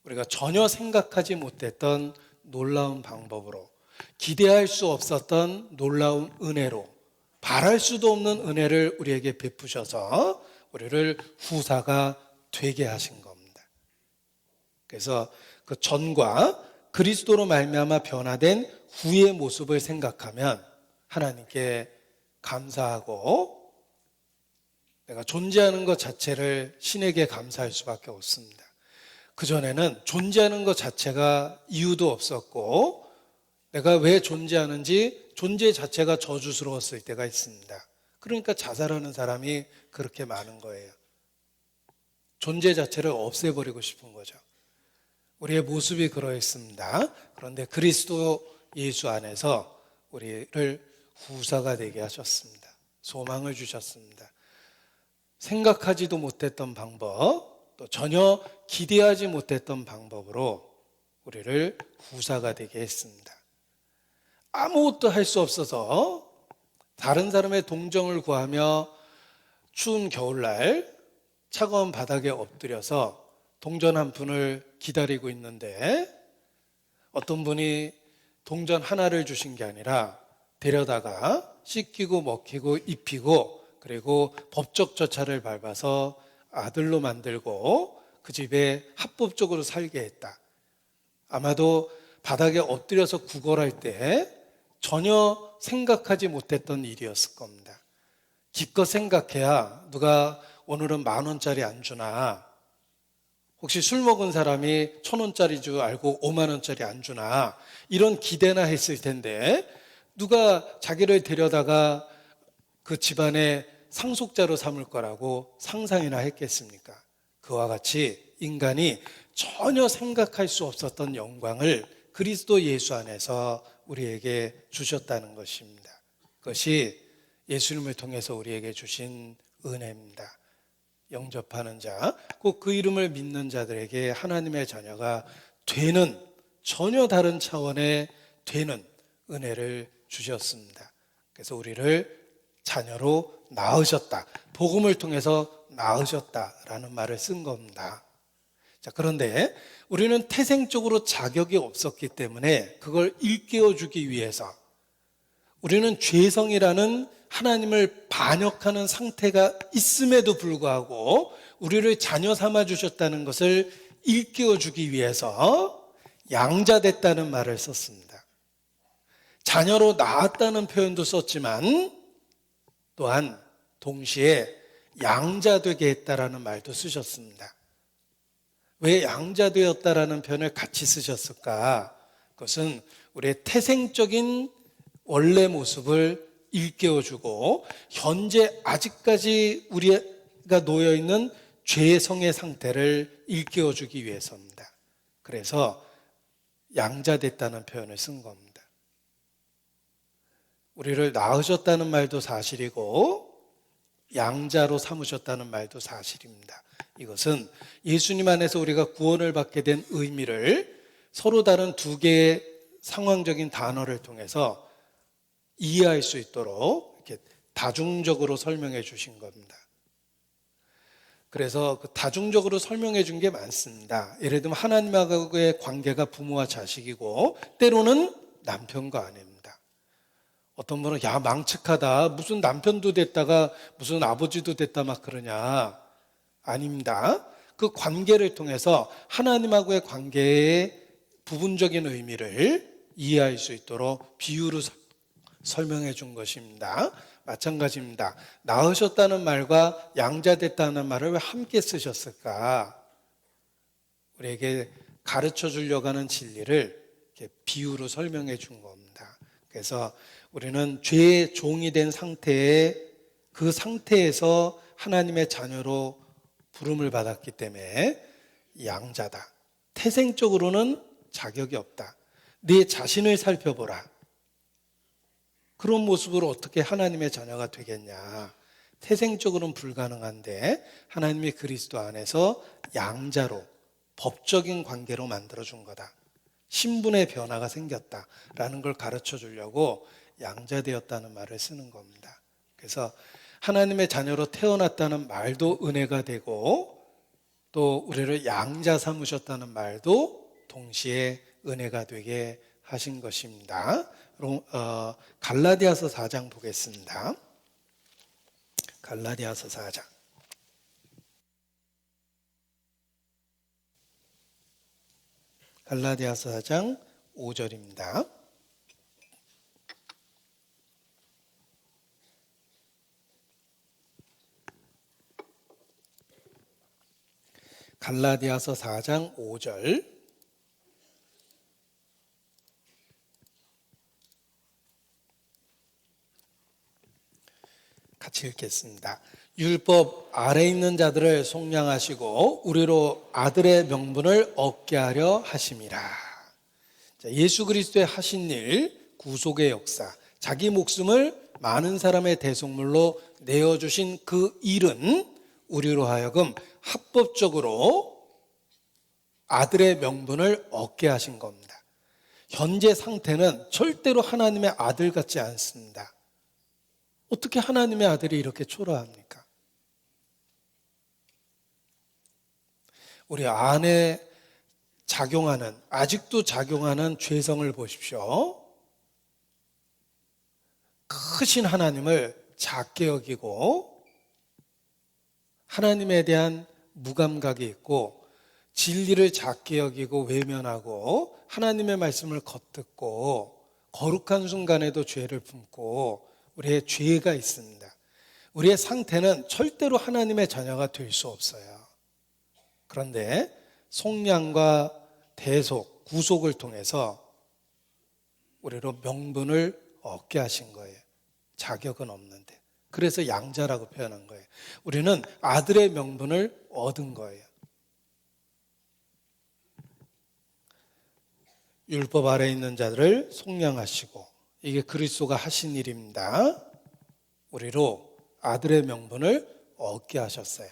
우리가 전혀 생각하지 못했던 놀라운 방법으로 기대할 수 없었던 놀라운 은혜로 바랄 수도 없는 은혜를 우리에게 베푸셔서 우리를 후사가 되게 하신 겁니다. 그래서 그 전과 그리스도로 말미암아 변화된 후의 모습을 생각하면 하나님께 감사하고 내가 존재하는 것 자체를 신에게 감사할 수밖에 없습니다. 그전에는 존재하는 것 자체가 이유도 없었고 내가 왜 존재하는지 존재 자체가 저주스러웠을 때가 있습니다. 그러니까 자살하는 사람이 그렇게 많은 거예요. 존재 자체를 없애버리고 싶은 거죠. 우리의 모습이 그러했습니다. 그런데 그리스도 예수 안에서 우리를 후사가 되게 하셨습니다. 소망을 주셨습니다. 생각하지도 못했던 방법, 또 전혀 기대하지 못했던 방법으로 우리를 후사가 되게 했습니다. 아무것도 할 수 없어서 다른 사람의 동정을 구하며 추운 겨울날 차가운 바닥에 엎드려서 동전 한 푼을 기다리고 있는데 어떤 분이 동전 하나를 주신 게 아니라 데려다가 씻기고 먹히고 입히고 그리고 법적 절차를 밟아서 아들로 만들고 그 집에 합법적으로 살게 했다. 아마도 바닥에 엎드려서 구걸할 때 전혀 생각하지 못했던 일이었을 겁니다. 기껏 생각해야 누가 오늘은 10,000원짜리 안 주나, 혹시 술 먹은 사람이 1,000원짜리 줄 알고 50,000원짜리 안 주나, 이런 기대나 했을 텐데 누가 자기를 데려다가 그 집안의 상속자로 삼을 거라고 상상이나 했겠습니까? 그와 같이 인간이 전혀 생각할 수 없었던 영광을 그리스도 예수 안에서 우리에게 주셨다는 것입니다. 그것이 예수님을 통해서 우리에게 주신 은혜입니다. 영접하는 자, 꼭 그 이름을 믿는 자들에게 하나님의 자녀가 되는, 전혀 다른 차원의 되는 은혜를 주셨습니다. 그래서 우리를 자녀로 낳으셨다, 복음을 통해서 낳으셨다라는 말을 쓴 겁니다. 자, 그런데 우리는 태생적으로 자격이 없었기 때문에 그걸 일깨워주기 위해서 우리는 죄성이라는 하나님을 반역하는 상태가 있음에도 불구하고 우리를 자녀 삼아 주셨다는 것을 일깨워주기 위해서 양자됐다는 말을 썼습니다. 자녀로 낳았다는 표현도 썼지만 또한 동시에 양자되게 했다라는 말도 쓰셨습니다. 왜 양자되었다라는 표현을 같이 쓰셨을까? 그것은 우리의 태생적인 원래 모습을 일깨워주고 현재 아직까지 우리가 놓여있는 죄성의 상태를 일깨워주기 위해서입니다. 그래서 양자됐다는 표현을 쓴 겁니다. 우리를 낳으셨다는 말도 사실이고 양자로 삼으셨다는 말도 사실입니다. 이것은 예수님 안에서 우리가 구원을 받게 된 의미를 서로 다른 두 개의 상황적인 단어를 통해서 이해할 수 있도록 이렇게 다중적으로 설명해 주신 겁니다. 그래서 그 다중적으로 설명해 준 게 많습니다. 예를 들면 하나님과의 관계가 부모와 자식이고 때로는 남편과 아내입니다. 어떤 분은 야 망측하다, 무슨 남편도 됐다가 무슨 아버지도 됐다 막 그러냐. 아닙니다. 그 관계를 통해서 하나님하고의 관계의 부분적인 의미를 이해할 수 있도록 비유로 설명해 준 것입니다. 마찬가지입니다. 낳으셨다는 말과 양자됐다는 말을 왜 함께 쓰셨을까? 우리에게 가르쳐 주려고 하는 진리를 이렇게 비유로 설명해 준 겁니다. 그래서 우리는 죄의 종이 된 상태에 그 상태에서 하나님의 자녀로 부름을 받았기 때문에 양자다. 태생적으로는 자격이 없다. 네 자신을 살펴보라. 그런 모습으로 어떻게 하나님의 자녀가 되겠냐. 태생적으로는 불가능한데 하나님이 그리스도 안에서 양자로 법적인 관계로 만들어준 거다. 신분의 변화가 생겼다라는 걸 가르쳐 주려고 양자되었다는 말을 쓰는 겁니다. 그래서 하나님의 자녀로 태어났다는 말도 은혜가 되고 또 우리를 양자 삼으셨다는 말도 동시에 은혜가 되게 하신 것입니다. 갈라디아서 4장 보겠습니다. 갈라디아서 4장. 갈라디아서 4장 5절입니다. 갈라디아서 4장 5절. 같이 읽겠습니다. 율법 아래 있는 자들을 속량하시고 우리로 아들의 명분을 얻게 하려 하심이라. 예수 그리스도의 하신 일, 구속의 역사, 자기 목숨을 많은 사람의 대속물로 내어주신 그 일은 우리로 하여금 합법적으로 아들의 명분을 얻게 하신 겁니다. 현재 상태는 절대로 하나님의 아들 같지 않습니다. 어떻게 하나님의 아들이 이렇게 초라합니까? 우리 안에 작용하는, 아직도 작용하는 죄성을 보십시오. 크신 하나님을 작게 여기고 하나님에 대한 무감각이 있고 진리를 작게 여기고 외면하고 하나님의 말씀을 겉듣고 거룩한 순간에도 죄를 품고 우리의 죄가 있습니다. 우리의 상태는 절대로 하나님의 자녀가 될 수 없어요. 그런데 속량과 대속, 구속을 통해서 우리로 명분을 얻게 하신 거예요. 자격은 없는데. 그래서 양자라고 표현한 거예요. 우리는 아들의 명분을 얻은 거예요. 율법 아래 있는 자들을 속량하시고, 이게 그리스도가 하신 일입니다. 우리로 아들의 명분을 얻게 하셨어요.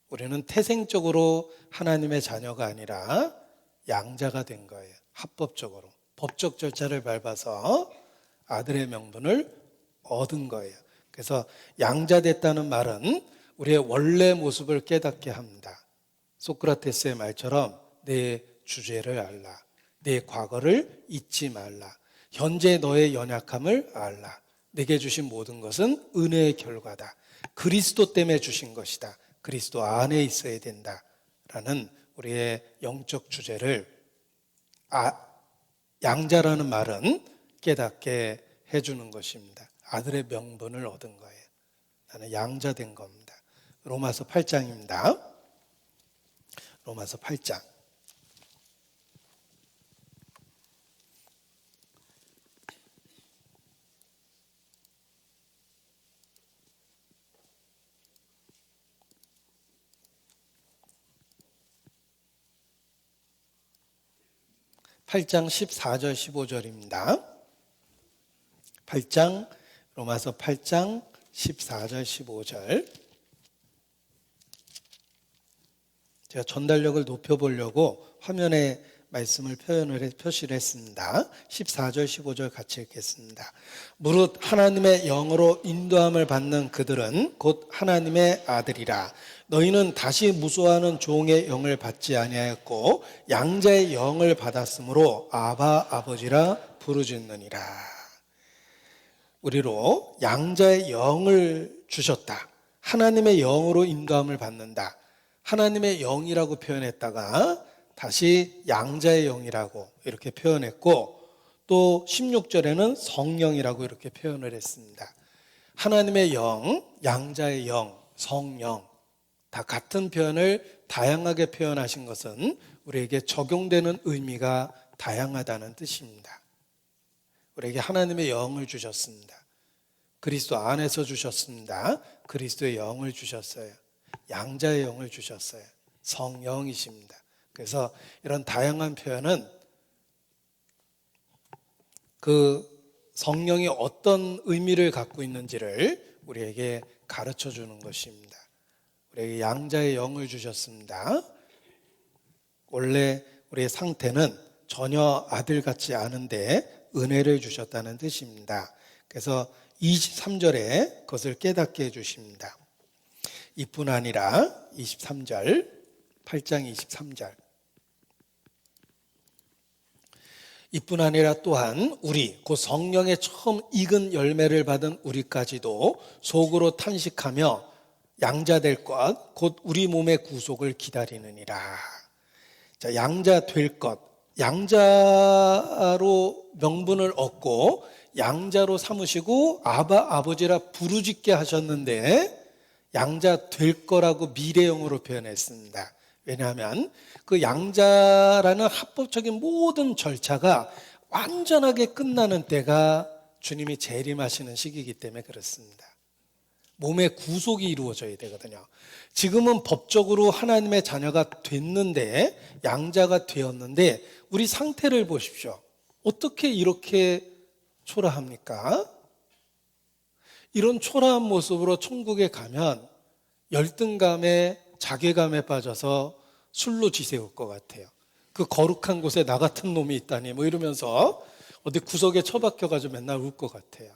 우리는 태생적으로 하나님의 자녀가 아니라 양자가 된 거예요. 합법적으로. 법적 절차를 밟아서 아들의 명분을 얻은 거예요. 그래서 양자됐다는 말은 우리의 원래 모습을 깨닫게 합니다. 소크라테스의 말처럼 내 주제를 알라. 내 과거를 잊지 말라. 현재 너의 연약함을 알라. 내게 주신 모든 것은 은혜의 결과다. 그리스도 때문에 주신 것이다. 그리스도 안에 있어야 된다라는 우리의 영적 주제를 양자라는 말은 깨닫게 해주는 것입니다. 아들의 명분을 얻은 거예요. 나는 양자된 겁니다. 로마서 8장입니다. 로마서 8장. 8장 14절 15절입니다. 8장 로마서 8장 14절 15절. 제가 전달력을 높여보려고 화면에 말씀을 표시를 했습니다. 14절 15절 같이 읽겠습니다. 무릇 하나님의 영으로 인도함을 받는 그들은 곧 하나님의 아들이라. 너희는 다시 무소하는 종의 영을 받지 아니하였고 양자의 영을 받았으므로 아바 아버지라 부르짖느니라. 우리로 양자의 영을 주셨다. 하나님의 영으로 인도함을 받는다. 하나님의 영이라고 표현했다가 다시 양자의 영이라고 이렇게 표현했고, 또 16절에는 성령이라고 이렇게 표현을 했습니다. 하나님의 영, 양자의 영, 성령 다 같은 표현을 다양하게 표현하신 것은 우리에게 적용되는 의미가 다양하다는 뜻입니다. 우리에게 하나님의 영을 주셨습니다. 그리스도 안에서 주셨습니다. 그리스도의 영을 주셨어요. 양자의 영을 주셨어요. 성령이십니다. 그래서 이런 다양한 표현은 그 성령이 어떤 의미를 갖고 있는지를 우리에게 가르쳐 주는 것입니다. 우리에게 양자의 영을 주셨습니다. 원래 우리의 상태는 전혀 아들 같지 않은데 은혜를 주셨다는 뜻입니다. 그래서 23절에 그것을 깨닫게 해주십니다. 이뿐 아니라 23절, 8장 23절. 이뿐 아니라 또한 우리 곧 성령의 처음 익은 열매를 받은 우리까지도 속으로 탄식하며 양자될 것 곧 우리 몸의 구속을 기다리느니라. 자, 양자 될 것, 양자로 명분을 얻고 양자로 삼으시고 아바 아버지라 부르짖게 하셨는데 양자 될 거라고 미래형으로 표현했습니다. 왜냐하면 그 양자라는 합법적인 모든 절차가 완전하게 끝나는 때가 주님이 재림하시는 시기이기 때문에 그렇습니다. 몸의 구속이 이루어져야 되거든요. 지금은 법적으로 하나님의 자녀가 됐는데, 양자가 되었는데 우리 상태를 보십시오. 어떻게 이렇게 초라합니까? 이런 초라한 모습으로 천국에 가면 열등감에 자괴감에 빠져서 술로 지새울 것 같아요. 그 거룩한 곳에 나 같은 놈이 있다니 뭐 이러면서 어디 구석에 처박혀가지고 맨날 울 것 같아요.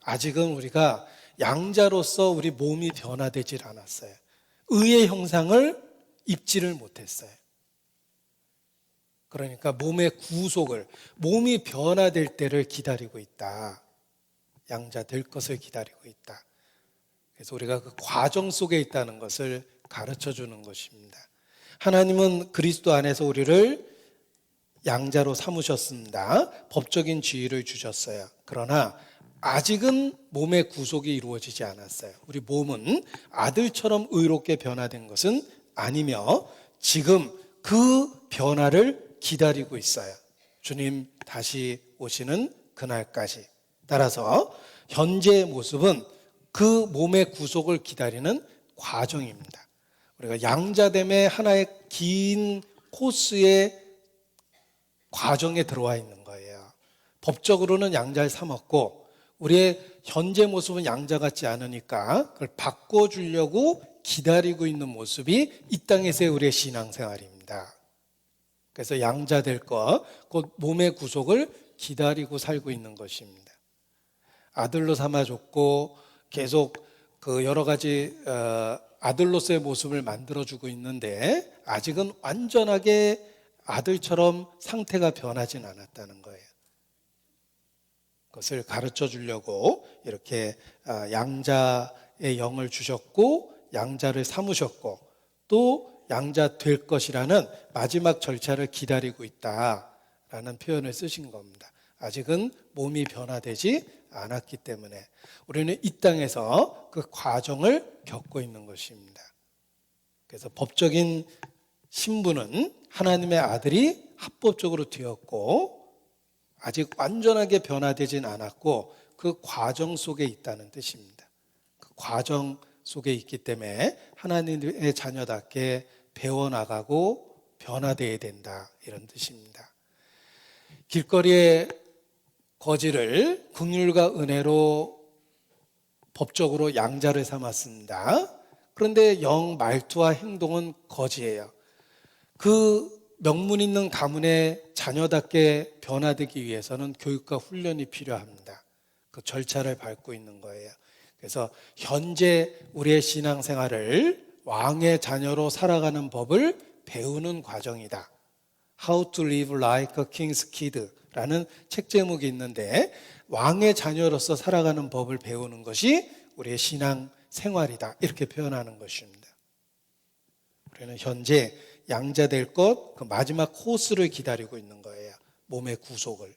아직은 우리가 양자로서 우리 몸이 변화되질 않았어요. 의의 형상을 입지를 못했어요. 그러니까 몸의 구속을, 몸이 변화될 때를 기다리고 있다. 양자 될 것을 기다리고 있다. 그래서 우리가 그 과정 속에 있다는 것을 가르쳐 주는 것입니다. 하나님은 그리스도 안에서 우리를 양자로 삼으셨습니다. 법적인 지위를 주셨어요. 그러나 아직은 몸의 구속이 이루어지지 않았어요. 우리 몸은 아들처럼 의롭게 변화된 것은 아니며 지금 그 변화를 기다리고 있어요. 주님 다시 오시는 그날까지. 따라서 현재의 모습은 그 몸의 구속을 기다리는 과정입니다. 우리가 양자됨의 하나의 긴 코스의 과정에 들어와 있는 거예요. 법적으로는 양자를 삼았고 우리의 현재 모습은 양자 같지 않으니까 그걸 바꿔주려고 기다리고 있는 모습이 이 땅에서의 우리의 신앙생활입니다. 그래서 양자 될 것, 곧 몸의 구속을 기다리고 살고 있는 것입니다. 아들로 삼아줬고 계속 그 여러 가지 아들로서의 모습을 만들어주고 있는데 아직은 완전하게 아들처럼 상태가 변하진 않았다는 거예요. 그것을 가르쳐 주려고 이렇게 양자의 영을 주셨고 양자를 삼으셨고 또 양자 될 것이라는 마지막 절차를 기다리고 있다라는 표현을 쓰신 겁니다. 아직은 몸이 변화되지 않았기 때문에 우리는 이 땅에서 그 과정을 겪고 있는 것입니다. 그래서 법적인 신분은 하나님의 아들이 합법적으로 되었고 아직 완전하게 변화되진 않았고 그 과정 속에 있다는 뜻입니다. 그 과정 속에 있기 때문에 하나님의 자녀답게 배워나가고 변화되어야 된다 이런 뜻입니다. 길거리에 거지를 긍휼과 은혜로 법적으로 양자를 삼았습니다. 그런데 영 말투와 행동은 거지예요. 그 명문 있는 가문의 자녀답게 변화되기 위해서는 교육과 훈련이 필요합니다. 그 절차를 밟고 있는 거예요. 그래서 현재 우리의 신앙생활을 왕의 자녀로 살아가는 법을 배우는 과정이다. How to live like a king's kid 라는 책 제목이 있는데 왕의 자녀로서 살아가는 법을 배우는 것이 우리의 신앙생활이다. 이렇게 표현하는 것입니다. 우리는 현재 양자 될 것, 그 마지막 코스를 기다리고 있는 거예요. 몸의 구속을.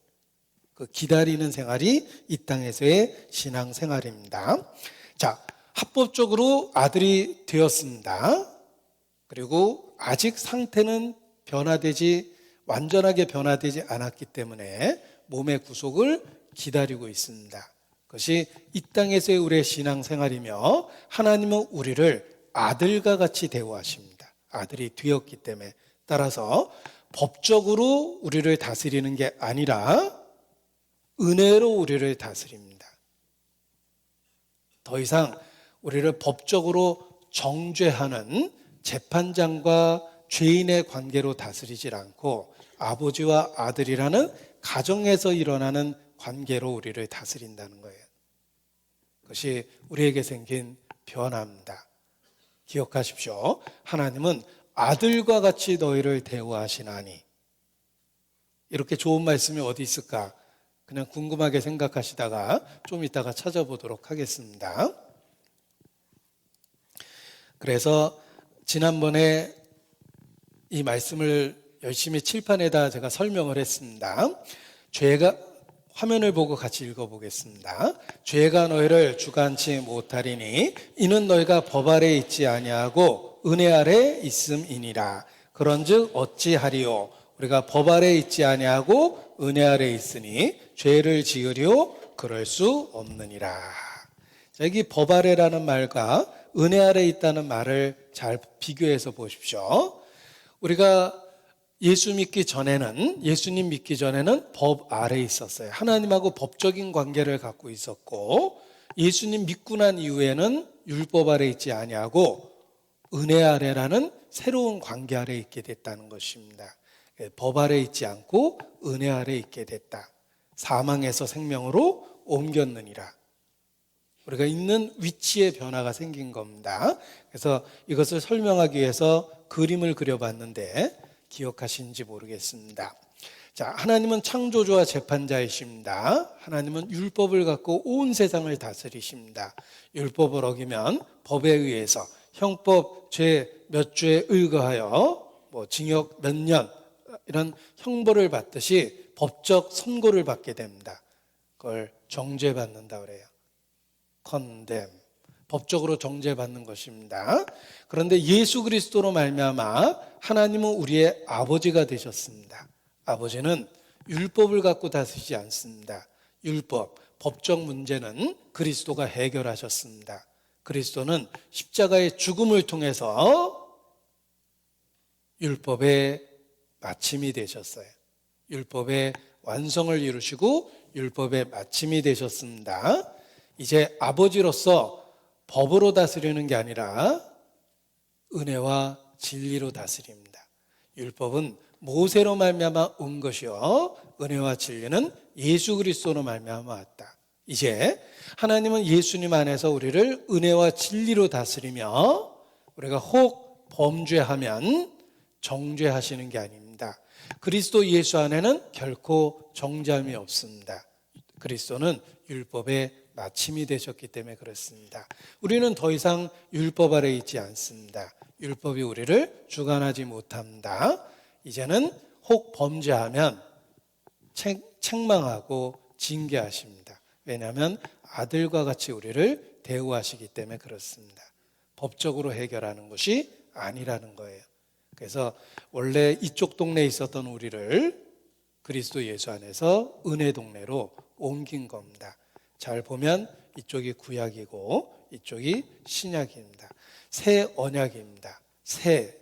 그 기다리는 생활이 이 땅에서의 신앙생활입니다. 자, 합법적으로 아들이 되었습니다. 그리고 아직 상태는 완전하게 변화되지 않았기 때문에 몸의 구속을 기다리고 있습니다. 그것이 이 땅에서의 우리의 신앙생활이며 하나님은 우리를 아들과 같이 대우하십니다. 아들이 되었기 때문에 따라서 법적으로 우리를 다스리는 게 아니라 은혜로 우리를 다스립니다. 더 이상 우리를 법적으로 정죄하는 재판장과 죄인의 관계로 다스리질 않고 아버지와 아들이라는 가정에서 일어나는 관계로 우리를 다스린다는 거예요. 그것이 우리에게 생긴 변화입니다. 기억하십시오. 하나님은 아들과 같이 너희를 대우하시나니. 이렇게 좋은 말씀이 어디 있을까? 그냥 궁금하게 생각하시다가 좀 이따가 찾아보도록 하겠습니다. 그래서 지난번에 이 말씀을 열심히 칠판에다 제가 설명을 했습니다. 화면을 보고 같이 읽어보겠습니다. 죄가 너희를 주관치 못하리니 이는 너희가 법 아래 있지 아니하고 은혜 아래 있음이니라. 그런즉 어찌하리요? 우리가 법 아래 있지 아니하고 은혜 아래 있으니 죄를 지으리요? 그럴 수 없느니라. 여기 법 아래라는 말과 은혜 아래 있다는 말을 잘 비교해서 보십시오. 우리가 예수님 믿기 전에는 법 아래에 있었어요. 하나님하고 법적인 관계를 갖고 있었고 예수님 믿고 난 이후에는 율법 아래에 있지 아니하고 은혜 아래라는 새로운 관계 아래에 있게 됐다는 것입니다. 법 아래에 있지 않고 은혜 아래에 있게 됐다. 사망에서 생명으로 옮겼느니라. 우리가 있는 위치의 변화가 생긴 겁니다. 그래서 이것을 설명하기 위해서 그림을 그려봤는데 기억하시는지 모르겠습니다. 자, 하나님은 창조주와 재판자이십니다. 하나님은 율법을 갖고 온 세상을 다스리십니다. 율법을 어기면 법에 의해서 형법 죄 몇 주에 의거하여 징역 몇 년 이런 형벌을 받듯이 법적 선고를 받게 됩니다. 그걸 정죄받는다 그래요. condemn. 법적으로 정죄받는 것입니다. 그런데 예수 그리스도로 말미암아 하나님은 우리의 아버지가 되셨습니다. 아버지는 율법을 갖고 다스리지 않습니다. 율법, 법적 문제는 그리스도가 해결하셨습니다. 그리스도는 십자가의 죽음을 통해서 율법의 마침이 되셨어요. 율법의 완성을 이루시고 율법의 마침이 되셨습니다. 이제 아버지로서 법으로 다스리는 게 아니라 은혜와 진리로 다스립니다. 율법은 모세로 말미암아 온 것이요 은혜와 진리는 예수 그리스도로 말미암아 왔다. 이제 하나님은 예수님 안에서 우리를 은혜와 진리로 다스리며 우리가 혹 범죄하면 정죄하시는 게 아닙니다. 그리스도 예수 안에는 결코 정죄함이 없습니다. 그리스도는 율법의 마침이 되셨기 때문에 그렇습니다. 우리는 더 이상 율법 아래 있지 않습니다. 율법이 우리를 주관하지 못합니다. 이제는 혹 범죄하면 책망하고 징계하십니다. 왜냐하면 아들과 같이 우리를 대우하시기 때문에 그렇습니다. 법적으로 해결하는 것이 아니라는 거예요. 그래서 원래 이쪽 동네에 있었던 우리를 그리스도 예수 안에서 은혜 동네로 옮긴 겁니다. 잘 보면 이쪽이 구약이고 이쪽이 신약입니다. 새 언약입니다. 새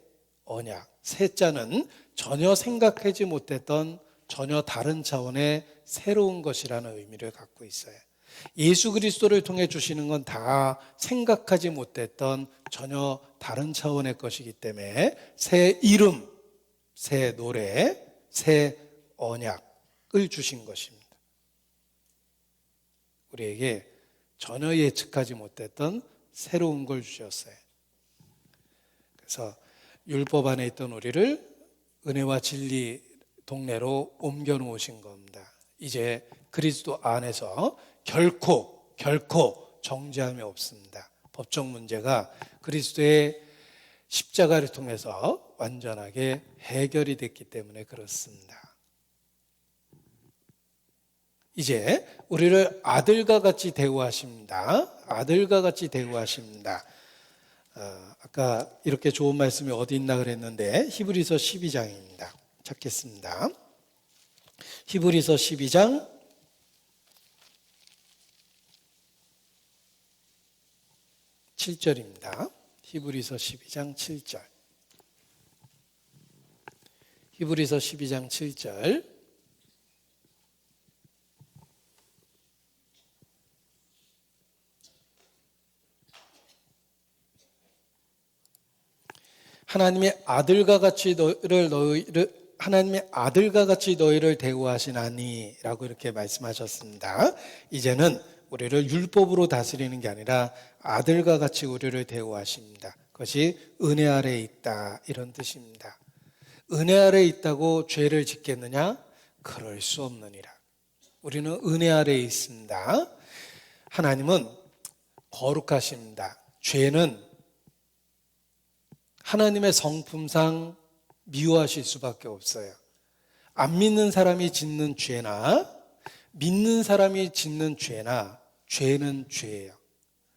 언약. 새 자는 전혀 생각하지 못했던 전혀 다른 차원의 새로운 것이라는 의미를 갖고 있어요. 예수 그리스도를 통해 주시는 건 다 생각하지 못했던 전혀 다른 차원의 것이기 때문에 새 이름, 새 노래, 새 언약을 주신 것입니다. 우리에게 전혀 예측하지 못했던 새로운 걸 주셨어요. 그래서 율법 안에 있던 우리를 은혜와 진리 동네로 옮겨 놓으신 겁니다. 이제 그리스도 안에서 결코 정죄함이 없습니다. 법적 문제가 그리스도의 십자가를 통해서 완전하게 해결이 됐기 때문에 그렇습니다. 이제 우리를 아들과 같이 대우하십니다. 아들과 같이 대우하십니다. 아까 이렇게 좋은 말씀이 어디 있나 그랬는데 히브리서 12장입니다. 찾겠습니다. 히브리서 12장 7절입니다. 히브리서 12장 7절. 히브리서 12장 7절. 하나님의 아들과 같이 너희를 대우하시나니라고 이렇게 말씀하셨습니다. 이제는 우리를 율법으로 다스리는 게 아니라 아들과 같이 우리를 대우하십니다. 그것이 은혜 아래에 있다 이런 뜻입니다. 은혜 아래에 있다고 죄를 짓겠느냐? 그럴 수 없느니라. 우리는 은혜 아래에 있습니다. 하나님은 거룩하십니다. 죄는 하나님의 성품상 미워하실 수밖에 없어요. 안 믿는 사람이 짓는 죄나 믿는 사람이 짓는 죄나 죄는 죄예요.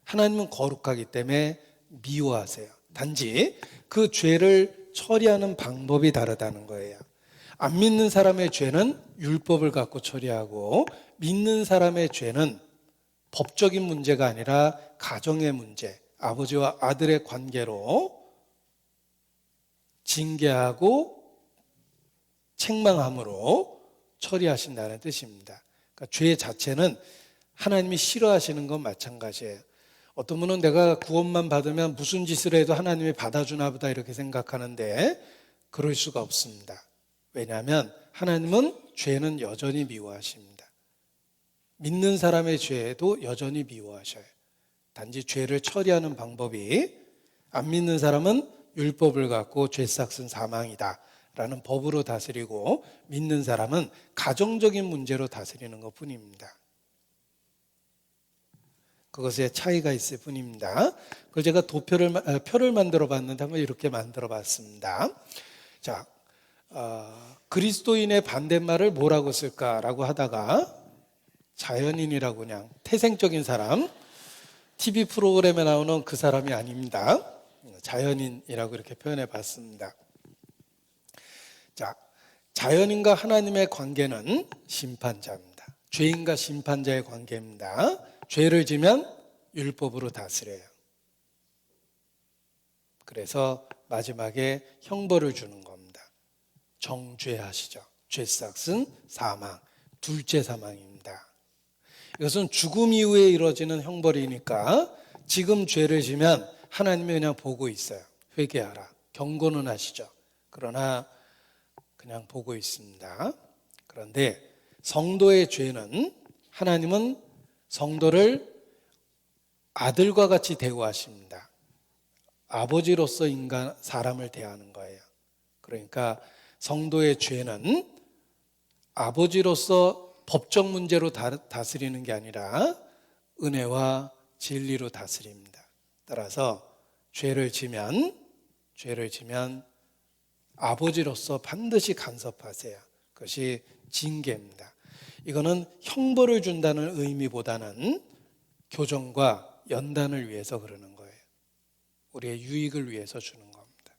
하나님은 거룩하기 때문에 미워하세요. 단지 그 죄를 처리하는 방법이 다르다는 거예요. 안 믿는 사람의 죄는 율법을 갖고 처리하고 믿는 사람의 죄는 법적인 문제가 아니라 가정의 문제, 아버지와 아들의 관계로 징계하고 책망함으로 처리하신다는 뜻입니다. 그러니까 죄 자체는 하나님이 싫어하시는 건 마찬가지예요. 어떤 분은 내가 구원만 받으면 무슨 짓을 해도 하나님이 받아주나 보다 이렇게 생각하는데 그럴 수가 없습니다. 왜냐하면 하나님은 죄는 여전히 미워하십니다. 믿는 사람의 죄도 여전히 미워하셔요. 단지 죄를 처리하는 방법이 안 믿는 사람은 율법을 갖고 죄 삭은 사망이다 라는 법으로 다스리고 믿는 사람은 가정적인 문제로 다스리는 것 뿐입니다. 그것에 차이가 있을 뿐입니다. 그걸 제가 표를 만들어 봤는데 한번 이렇게 만들어 봤습니다. 자, 그리스도인의 반대말을 뭐라고 쓸까라고 하다가 자연인이라고 그냥 태생적인 사람, TV 프로그램에 나오는 그 사람이 아닙니다. 자연인이라고 이렇게 표현해 봤습니다. 자, 자연인과 하나님의 관계는 심판자입니다. 죄인과 심판자의 관계입니다. 죄를 지면 율법으로 다스려요. 그래서 마지막에 형벌을 주는 겁니다. 정죄하시죠. 죄삭은 사망, 둘째 사망입니다. 이것은 죽음 이후에 이루어지는 형벌이니까 지금 죄를 지면 하나님이 그냥 보고 있어요. 회개하라. 경고는 하시죠. 그러나 그냥 보고 있습니다. 그런데 성도의 죄는 하나님은 성도를 아들과 같이 대우하십니다. 아버지로서 사람을 대하는 거예요. 그러니까 성도의 죄는 아버지로서 법적 문제로 다스리는 게 아니라 은혜와 진리로 다스립니다. 따라서 죄를 지면 아버지로서 반드시 간섭하세요. 그것이 징계입니다. 이거는 형벌을 준다는 의미보다는 교정과 연단을 위해서 그러는 거예요. 우리의 유익을 위해서 주는 겁니다.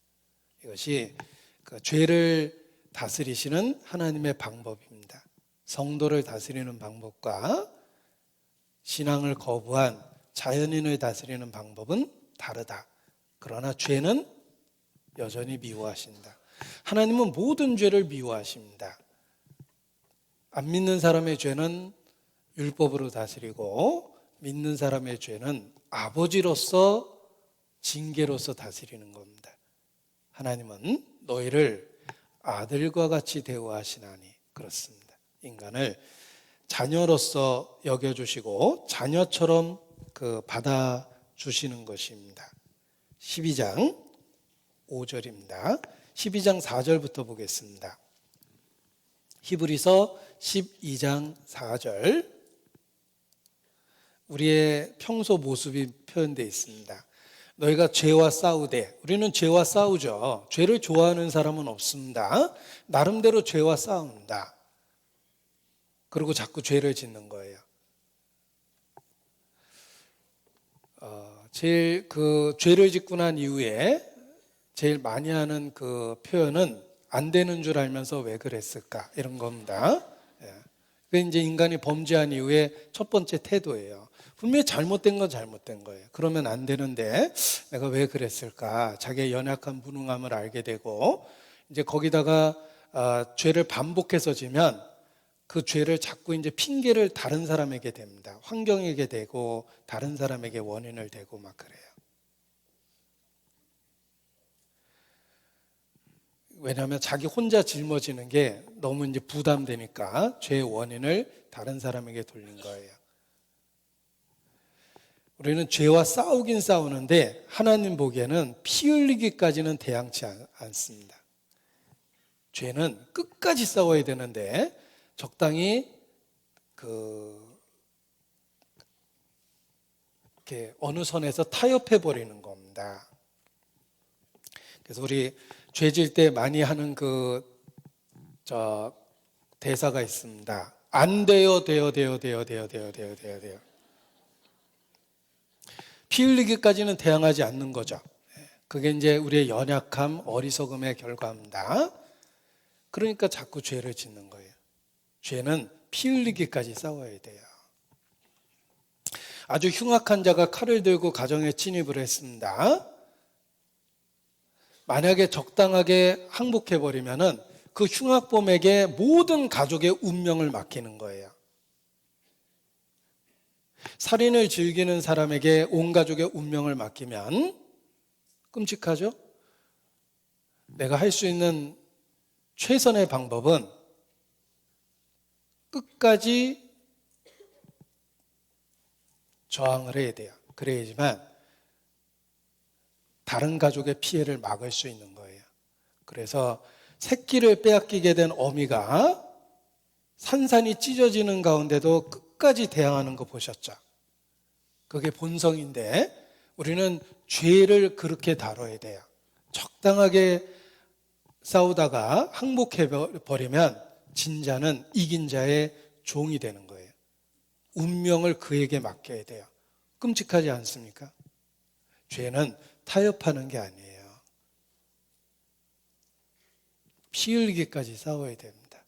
이것이 그 죄를 다스리시는 하나님의 방법입니다. 성도를 다스리는 방법과 신앙을 거부한 자연인을 다스리는 방법은 다르다. 그러나 죄는 여전히 미워하신다. 하나님은 모든 죄를 미워하십니다. 안 믿는 사람의 죄는 율법으로 다스리고 믿는 사람의 죄는 아버지로서 징계로서 다스리는 겁니다. 하나님은 너희를 아들과 같이 대우하시나니 그렇습니다. 인간을 자녀로서 여겨주시고 자녀처럼 받아주시는 것입니다. 12장 5절입니다. 12장 4절부터 보겠습니다. 히브리서 12장 4절 우리의 평소 모습이 표현되어 있습니다. 너희가 죄와 싸우되, 우리는 죄와 싸우죠. 죄를 좋아하는 사람은 없습니다. 나름대로 죄와 싸운다. 그리고 자꾸 죄를 짓는 거예요. 제일 죄를 짓고 난 이후에 제일 많이 하는 그 표현은 안 되는 줄 알면서 왜 그랬을까 이런 겁니다. 그게 이제 인간이 범죄한 이후에 첫 번째 태도예요. 분명히 잘못된 건 잘못된 거예요. 그러면 안 되는데 내가 왜 그랬을까? 자기의 연약한 무능함을 알게 되고 이제 거기다가 죄를 반복해서 지면 그 죄를 자꾸 이제 핑계를 다른 사람에게 댑니다. 환경에게 대고 다른 사람에게 원인을 대고 막 그래요. 왜냐하면 자기 혼자 짊어지는 게 너무 이제 부담되니까 죄의 원인을 다른 사람에게 돌린 거예요. 우리는 죄와 싸우긴 싸우는데 하나님 보기에는 피 흘리기까지는 대항치 않습니다. 죄는 끝까지 싸워야 되는데 적당히 이렇게 어느 선에서 타협해 버리는 겁니다. 그래서 우리 죄질 때 많이 하는 대사가 있습니다. 안 돼요. 피 흘리기까지는 대항하지 않는 거죠. 그게 이제 우리의 연약함, 어리석음의 결과입니다. 그러니까 자꾸 죄를 짓는 거예요. 죄는 피 흘리기까지 싸워야 돼요. 아주 흉악한 자가 칼을 들고 가정에 침입을 했습니다. 만약에 적당하게 항복해버리면은 그 흉악범에게 모든 가족의 운명을 맡기는 거예요. 살인을 즐기는 사람에게 온 가족의 운명을 맡기면 끔찍하죠? 내가 할 수 있는 최선의 방법은 끝까지 저항을 해야 돼요. 그래야지만 다른 가족의 피해를 막을 수 있는 거예요. 그래서 새끼를 빼앗기게 된 어미가 산산이 찢어지는 가운데도 끝까지 대항하는 거 보셨죠? 그게 본성인데 우리는 죄를 그렇게 다뤄야 돼요. 적당하게 싸우다가 항복해버리면 진자는 이긴 자의 종이 되는 거예요. 운명을 그에게 맡겨야 돼요. 끔찍하지 않습니까? 죄는 타협하는 게 아니에요. 피 흘리기까지 싸워야 됩니다.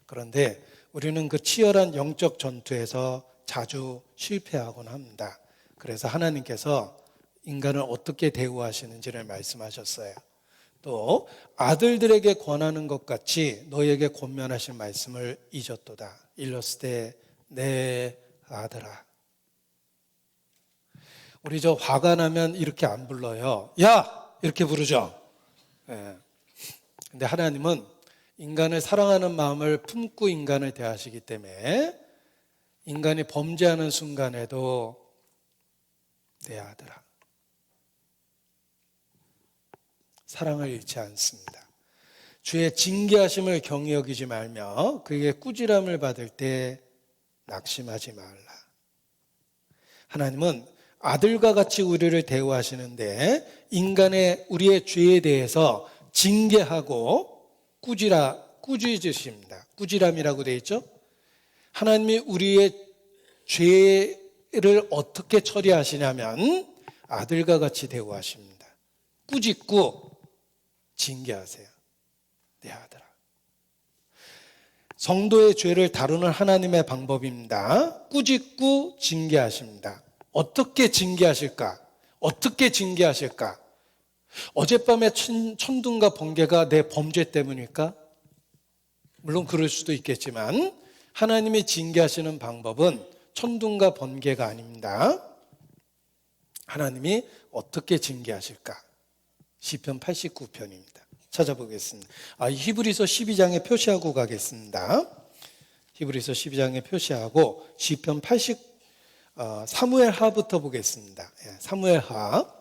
그런데 우리는 그 치열한 영적 전투에서 자주 실패하곤 합니다. 그래서 하나님께서 인간을 어떻게 대우하시는지를 말씀하셨어요. 또 아들들에게 권하는 것 같이 너희에게 권면하신 말씀을 잊었도다. 일렀을 때 내 아들아. 우리 저 화가 나면 이렇게 안 불러요. 야! 이렇게 부르죠. 예. 근데 하나님은 인간을 사랑하는 마음을 품고 인간을 대하시기 때문에 인간이 범죄하는 순간에도 내 아들아. 사랑을 잃지 않습니다. 주의 징계하심을 경히 여기지 말며 그에게 꾸지람을 받을 때 낙심하지 말라. 하나님은 아들과 같이 우리를 대우하시는데 인간의 우리의 죄에 대해서 징계하고 꾸짖으십니다. 꾸지람이라고 되어 있죠? 하나님이 우리의 죄를 어떻게 처리하시냐면 아들과 같이 대우하십니다. 꾸짖고 징계하세요. 내 아들아. 성도의 죄를 다루는 하나님의 방법입니다. 꾸짖고 징계하십니다. 어떻게 징계하실까? 어떻게 징계하실까? 어젯밤에 천둥과 번개가 내 범죄 때문일까? 물론 그럴 수도 있겠지만 하나님이 징계하시는 방법은 천둥과 번개가 아닙니다. 하나님이 어떻게 징계하실까? 시편 89편입니다. 찾아보겠습니다. 히브리서 12장에 표시하고 가겠습니다. 히브리서 12장에 표시하고 시편 사무엘하부터 보겠습니다. 사무엘하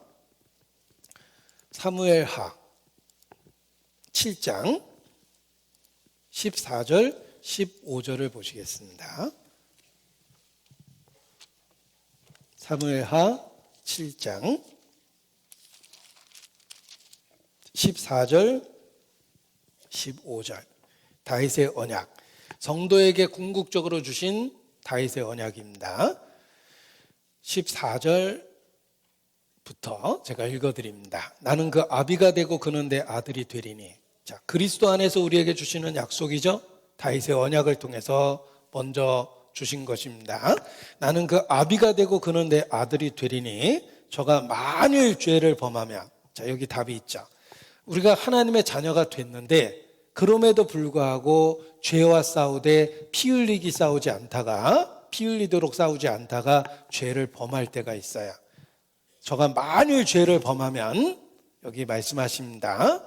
7장 14절 15절을 보시겠습니다. 사무엘하 7장 14절 15절 다윗의 언약, 성도에게 궁극적으로 주신 다윗의 언약입니다. 14절부터 제가 읽어드립니다. 나는 그 아비가 되고 그는 내 아들이 되리니. 자, 그리스도 안에서 우리에게 주시는 약속이죠. 다윗의 언약을 통해서 먼저 주신 것입니다. 나는 그 아비가 되고 그는 내 아들이 되리니 저가 만일 죄를 범하면, 자, 여기 답이 있죠. 우리가 하나님의 자녀가 됐는데 그럼에도 불구하고 죄와 싸우되 피 흘리도록 싸우지 않다가 죄를 범할 때가 있어요. 저가 만일 죄를 범하면 여기 말씀하십니다.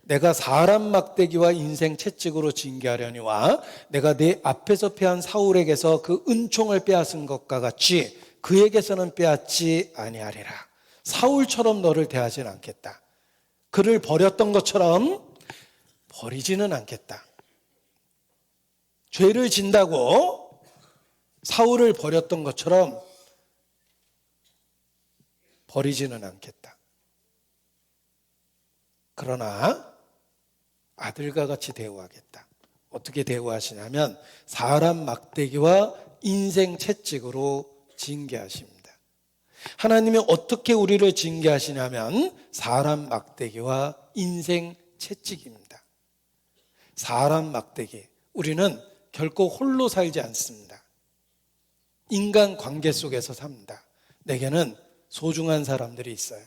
내가 사람 막대기와 인생 채찍으로 징계하려니와 내가 내 앞에서 패한 사울에게서 그 은총을 빼앗은 것과 같이 그에게서는 빼앗지 아니하리라. 사울처럼 너를 대하지는 않겠다. 그를 버렸던 것처럼 버리지는 않겠다. 죄를 진다고 사울을 버렸던 것처럼 버리지는 않겠다. 그러나 아들과 같이 대우하겠다. 어떻게 대우하시냐면 사람 막대기와 인생 채찍으로 징계하십니다. 하나님이 어떻게 우리를 징계하시냐면 사람 막대기와 인생 채찍입니다. 사람 막대기. 우리는 결코 홀로 살지 않습니다. 인간 관계 속에서 삽니다. 내게는 소중한 사람들이 있어요.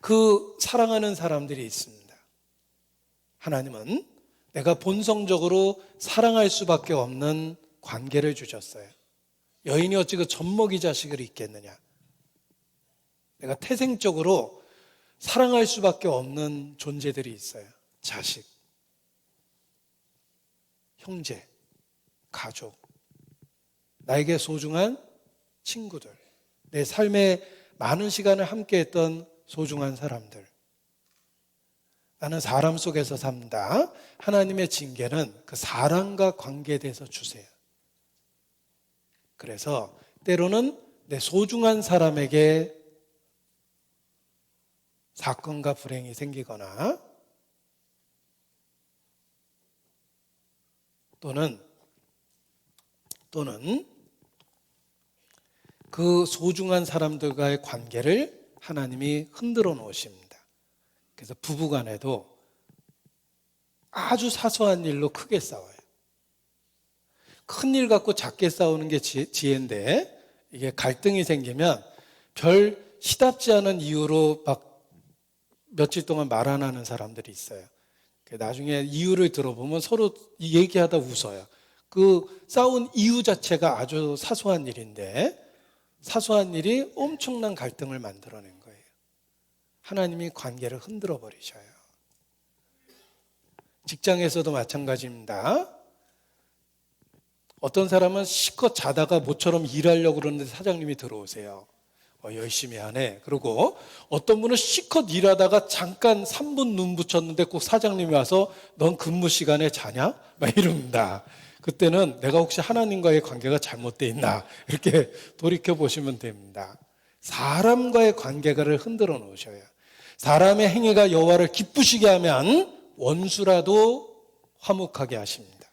그 사랑하는 사람들이 있습니다. 하나님은 내가 본성적으로 사랑할 수밖에 없는 관계를 주셨어요. 여인이 어찌 그 젖먹이 자식을 잊겠느냐. 내가 태생적으로 사랑할 수밖에 없는 존재들이 있어요. 자식, 형제, 가족, 나에게 소중한 친구들, 내 삶에 많은 시간을 함께했던 소중한 사람들. 나는 사람 속에서 산다. 하나님의 징계는 그 사람과 관계돼서 주세요. 그래서 때로는 내 소중한 사람에게 사건과 불행이 생기거나 또는 그 소중한 사람들과의 관계를 하나님이 흔들어 놓으십니다. 그래서 부부간에도 아주 사소한 일로 크게 싸워요. 큰 일 갖고 작게 싸우는 게 지혜인데 이게 갈등이 생기면 별 시답지 않은 이유로 막 며칠 동안 말 안 하는 사람들이 있어요. 나중에 이유를 들어보면 서로 얘기하다 웃어요. 그 싸운 이유 자체가 아주 사소한 일인데 사소한 일이 엄청난 갈등을 만들어낸 거예요. 하나님이 관계를 흔들어 버리셔요. 직장에서도 마찬가지입니다. 어떤 사람은 실컷 자다가 모처럼 일하려고 그러는데 사장님이 들어오세요. 열심히 하네. 그리고 어떤 분은 실컷 일하다가 잠깐 3분 눈 붙였는데 꼭 사장님이 와서 넌 근무 시간에 자냐? 막 이럽니다. 그때는 내가 혹시 하나님과의 관계가 잘못되어 있나 이렇게 돌이켜 보시면 됩니다. 사람과의 관계를 흔들어 놓으셔요. 사람의 행위가 여호와를 기쁘시게 하면 원수라도 화목하게 하십니다.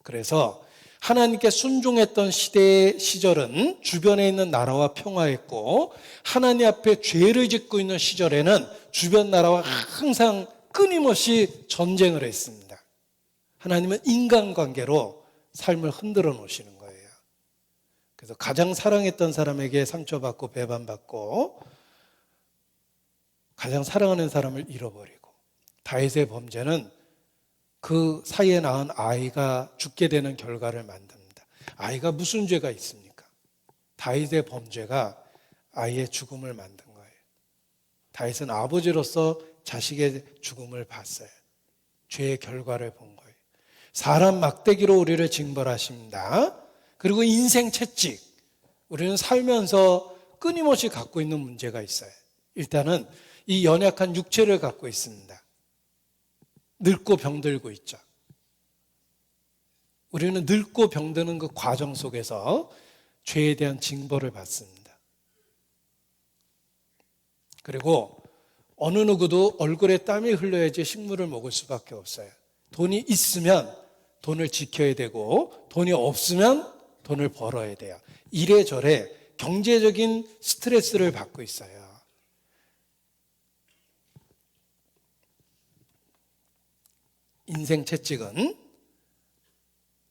그래서 하나님께 순종했던 시절은 주변에 있는 나라와 평화했고 하나님 앞에 죄를 짓고 있는 시절에는 주변 나라와 항상 끊임없이 전쟁을 했습니다. 하나님은 인간관계로 삶을 흔들어 놓으시는 거예요. 그래서 가장 사랑했던 사람에게 상처받고 배반받고 가장 사랑하는 사람을 잃어버리고 다윗의 범죄는 그 사이에 낳은 아이가 죽게 되는 결과를 만듭니다. 아이가 무슨 죄가 있습니까? 다윗의 범죄가 아이의 죽음을 만든 거예요. 다윗은 아버지로서 자식의 죽음을 봤어요. 죄의 결과를 본 거예요. 사람 막대기로 우리를 징벌하십니다. 그리고 인생 채찍. 우리는 살면서 끊임없이 갖고 있는 문제가 있어요. 일단은 이 연약한 육체를 갖고 있습니다. 늙고 병들고 있죠. 우리는 늙고 병드는 그 과정 속에서 죄에 대한 징벌을 받습니다. 그리고 어느 누구도 얼굴에 땀이 흘러야지 식물을 먹을 수밖에 없어요. 돈이 있으면 돈을 지켜야 되고 돈이 없으면 돈을 벌어야 돼요. 이래저래 경제적인 스트레스를 받고 있어요. 인생 채찍은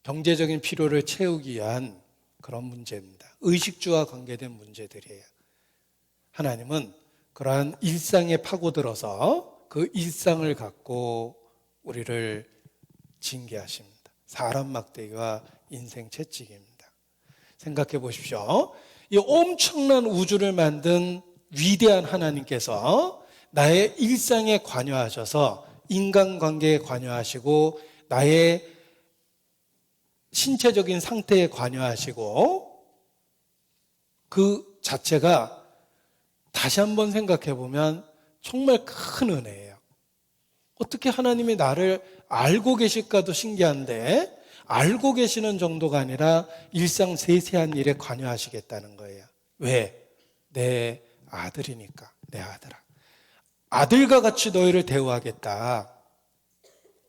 경제적인 필요를 채우기 위한 그런 문제입니다. 의식주와 관계된 문제들이에요. 하나님은 그러한 일상에 파고들어서 그 일상을 갖고 우리를 징계하십니다. 사람 막대기와 인생 채찍입니다. 생각해 보십시오. 이 엄청난 우주를 만든 위대한 하나님께서 나의 일상에 관여하셔서 인간관계에 관여하시고 나의 신체적인 상태에 관여하시고 그 자체가 다시 한번 생각해 보면 정말 큰 은혜예요. 어떻게 하나님이 나를 알고 계실까도 신기한데 알고 계시는 정도가 아니라 일상 세세한 일에 관여하시겠다는 거예요. 왜? 내 아들이니까. 내 아들아. 아들과 같이 너희를 대우하겠다.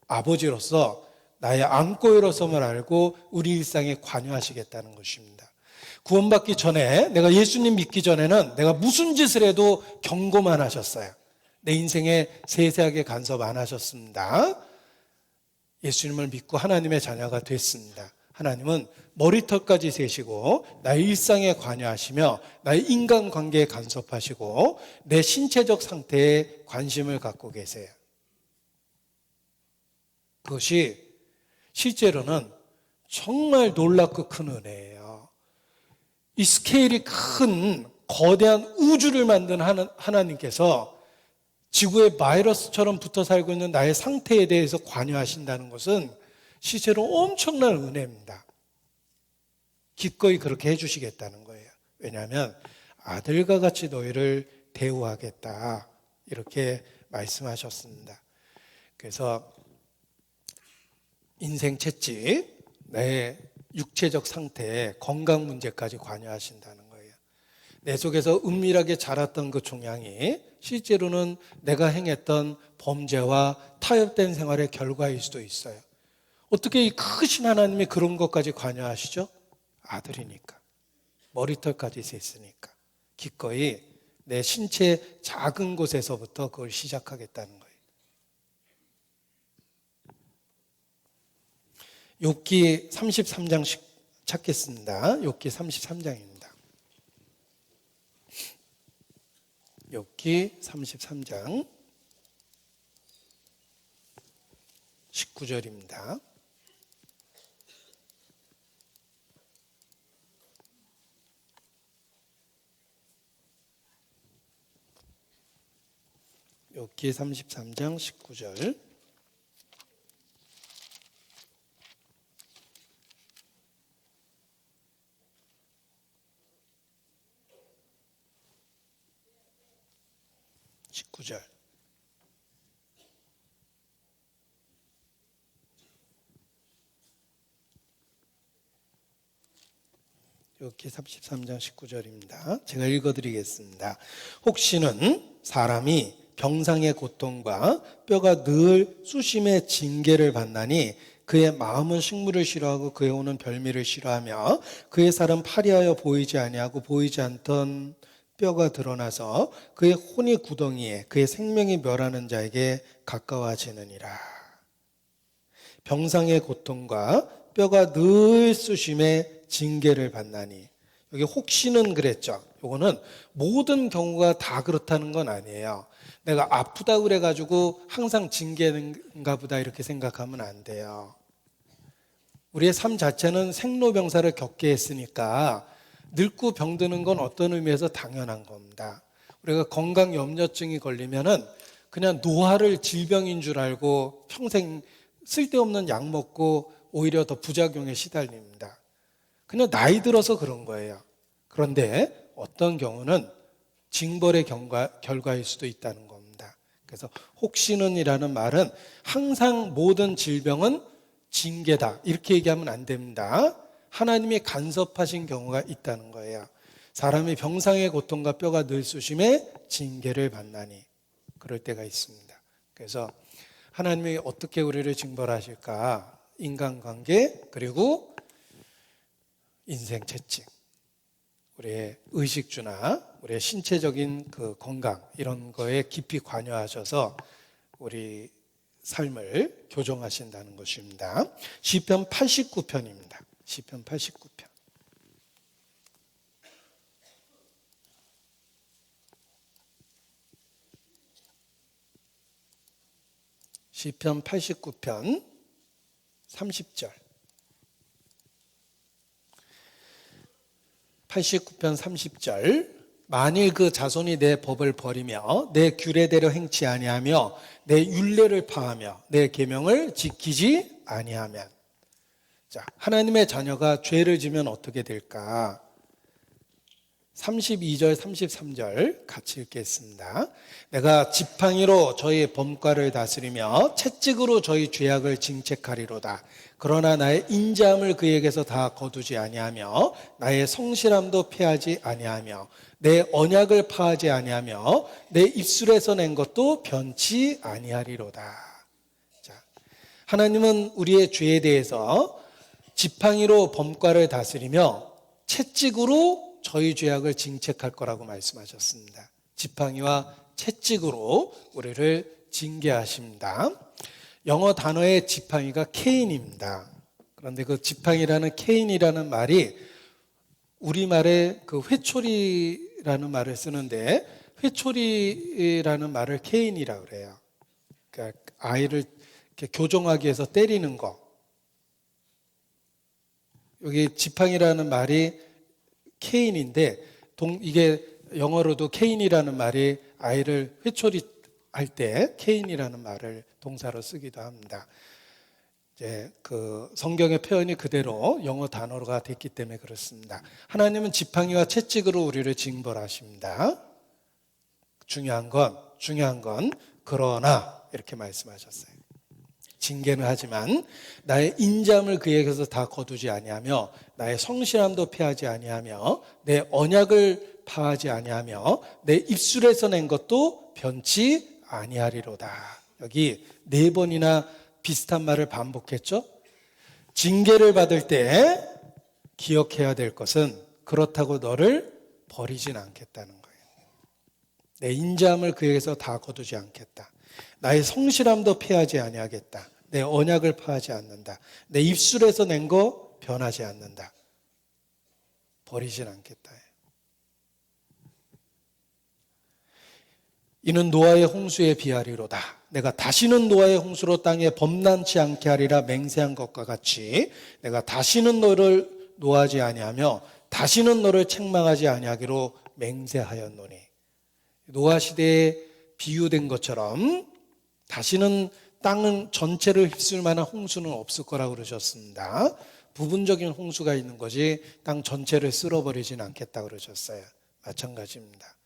아버지로서 나의 안고이로서만 알고 우리 일상에 관여하시겠다는 것입니다. 구원받기 전에 내가 예수님 믿기 전에는 내가 무슨 짓을 해도 경고만 하셨어요. 내 인생에 세세하게 간섭 안 하셨습니다. 예수님을 믿고 하나님의 자녀가 됐습니다. 하나님은 머리털까지 세시고 나의 일상에 관여하시며 나의 인간관계에 간섭하시고 내 신체적 상태에 관심을 갖고 계세요. 그것이 실제로는 정말 놀랍고 큰 은혜예요. 이 스케일이 큰 거대한 우주를 만든 하나님께서 지구에 바이러스처럼 붙어 살고 있는 나의 상태에 대해서 관여하신다는 것은 실제로 엄청난 은혜입니다. 기꺼이 그렇게 해주시겠다는 거예요. 왜냐하면 아들과 같이 너희를 대우하겠다. 이렇게 말씀하셨습니다. 그래서 인생 채찍, 내 육체적 상태, 건강 문제까지 관여하신다는 거예요. 내 속에서 은밀하게 자랐던 그 종양이 실제로는 내가 행했던 범죄와 타협된 생활의 결과일 수도 있어요. 어떻게 이 크신 하나님이 그런 것까지 관여하시죠? 아들이니까. 머리털까지 셌으니까. 기꺼이 내 신체 작은 곳에서부터 그걸 시작하겠다는 거예요. 욥기 33장 찾겠습니다. 욥기 33장입니다. 욥기 33장 19절입니다. 욥기 33장 19절. 욥기 33장 19절입니다. 제가 읽어드리겠습니다. 혹시는 사람이 병상의 고통과 뼈가 늘 수심의 징계를 받나니 그의 마음은 식물을 싫어하고 그의 혼은 별미를 싫어하며 그의 살은 파리하여 보이지 아니하고 보이지 않던 뼈가 드러나서 그의 혼이 구덩이에 그의 생명이 멸하는 자에게 가까워지느니라. 병상의 고통과 뼈가 늘 수심의 징계를 받나니, 여기 혹시는 그랬죠. 요거는 모든 경우가 다 그렇다는 건 아니에요. 내가 아프다 그래가지고 항상 징계인가 보다 이렇게 생각하면 안 돼요. 우리의 삶 자체는 생로병사를 겪게 했으니까 늙고 병드는 건 어떤 의미에서 당연한 겁니다. 우리가 건강염려증이 걸리면은 그냥 노화를 질병인 줄 알고 평생 쓸데없는 약 먹고 오히려 더 부작용에 시달립니다. 그냥 나이 들어서 그런 거예요. 그런데 어떤 경우는 징벌의 결과일 수도 있다는 겁니다. 그래서 혹시는이라는 말은 항상 모든 질병은 징계다 이렇게 얘기하면 안 됩니다. 하나님이 간섭하신 경우가 있다는 거예요. 사람이 병상의 고통과 뼈가 늘 수심에 징계를 받나니, 그럴 때가 있습니다. 그래서 하나님이 어떻게 우리를 징벌하실까? 인간관계, 그리고 인생 채찍, 우리의 의식주나 우리의 신체적인 그 건강, 이런 거에 깊이 관여하셔서 우리 삶을 교정하신다는 것입니다. 시편 89편입니다. 시편 89편. 시편 89편 30절. 89편 30절. 만일 그 자손이 내 법을 버리며 내 규례대로 행치 아니하며 내 율례를 파하며 내 계명을 지키지 아니하면. 자, 하나님의 자녀가 죄를 지면 어떻게 될까? 32절 33절 같이 읽겠습니다. 내가 지팡이로 저희 범과를 다스리며 채찍으로 저희 죄악을 징책하리로다. 그러나 나의 인자함을 그에게서 다 거두지 아니하며 나의 성실함도 패하지 아니하며 내 언약을 파하지 아니하며 내 입술에서 낸 것도 변치 아니하리로다. 자, 하나님은 우리의 죄에 대해서 지팡이로 범과를 다스리며 채찍으로 저희 죄악을 징책할 거라고 말씀하셨습니다. 지팡이와 채찍으로 우리를 징계하십니다. 영어 단어의 지팡이가 케인입니다. 그런데 그 지팡이라는 케인이라는 말이 우리말에 그 회초리라는 말을 쓰는데, 회초리라는 말을 케인이라고 그래요. 그러니까 아이를 이렇게 교정하기 위해서 때리는 거. 여기 지팡이라는 말이 케인인데, 이게 영어로도 케인이라는 말이 아이를 회초리할 때 케인이라는 말을 동사로 쓰기도 합니다. 이제 그 성경의 표현이 그대로 영어 단어가 됐기 때문에 그렇습니다. 하나님은 지팡이와 채찍으로 우리를 징벌하십니다. 중요한 건 중요한 건 그러나 이렇게 말씀하셨어요. 징계는 하지만 나의 인자함을 그에게서 다 거두지 아니하며 나의 성실함도 패하지 아니하며 내 언약을 파하지 아니하며 내 입술에서 낸 것도 변치 아니하리로다. 여기 4번이나 비슷한 말을 반복했죠. 징계를 받을 때 기억해야 될 것은 그렇다고 너를 버리진 않겠다는 거예요. 내 인자함을 그에게서 다 거두지 않겠다. 나의 성실함도 패하지 아니하겠다. 내 언약을 파하지 않는다. 내 입술에서 낸 거 변하지 않는다. 버리진 않겠다. 이는 노아의 홍수에 비하리로다. 내가 다시는 노아의 홍수로 땅에 범람치 않게 하리라 맹세한 것과 같이 내가 다시는 너를 노하지 아니하며 다시는 너를 책망하지 아니하기로 맹세하였노니. 노아 시대에 비유된 것처럼 다시는 땅은 전체를 휩쓸 만한 홍수는 없을 거라고 그러셨습니다. 부분적인 홍수가 있는 거지 땅 전체를 쓸어버리진 않겠다고 그러셨어요. 마찬가지입니다.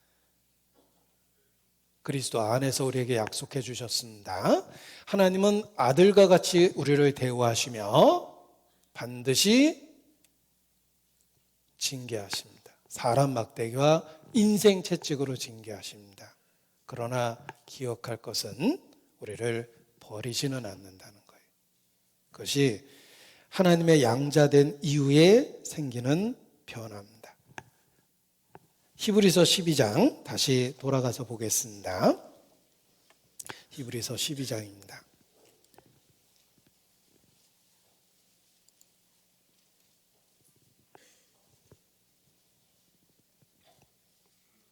그리스도 안에서 우리에게 약속해 주셨습니다. 하나님은 아들과 같이 우리를 대우하시며 반드시 징계하십니다. 사람 막대기와 인생 채찍으로 징계하십니다. 그러나 기억할 것은 우리를 버리지는 않는다는 거예요. 그것이 하나님의 양자된 이후에 생기는 변화입니다. 히브리서 12장 다시 돌아가서 보겠습니다. 히브리서 12장입니다.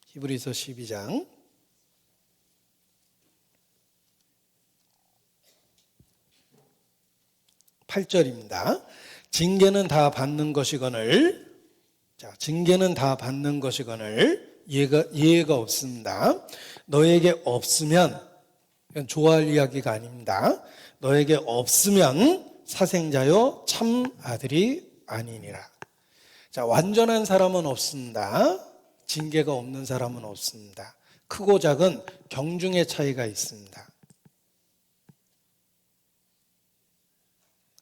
히브리서 12장 8절입니다. 징계는 다 받는 것이거늘 징계는 다 받는 것이거늘 예외가 없습니다. 너에게 없으면 이건 좋아할 이야기가 아닙니다. 너에게 없으면 사생자요 참 아들이 아니니라. 자, 완전한 사람은 없습니다. 징계가 없는 사람은 없습니다. 크고 작은 경중의 차이가 있습니다.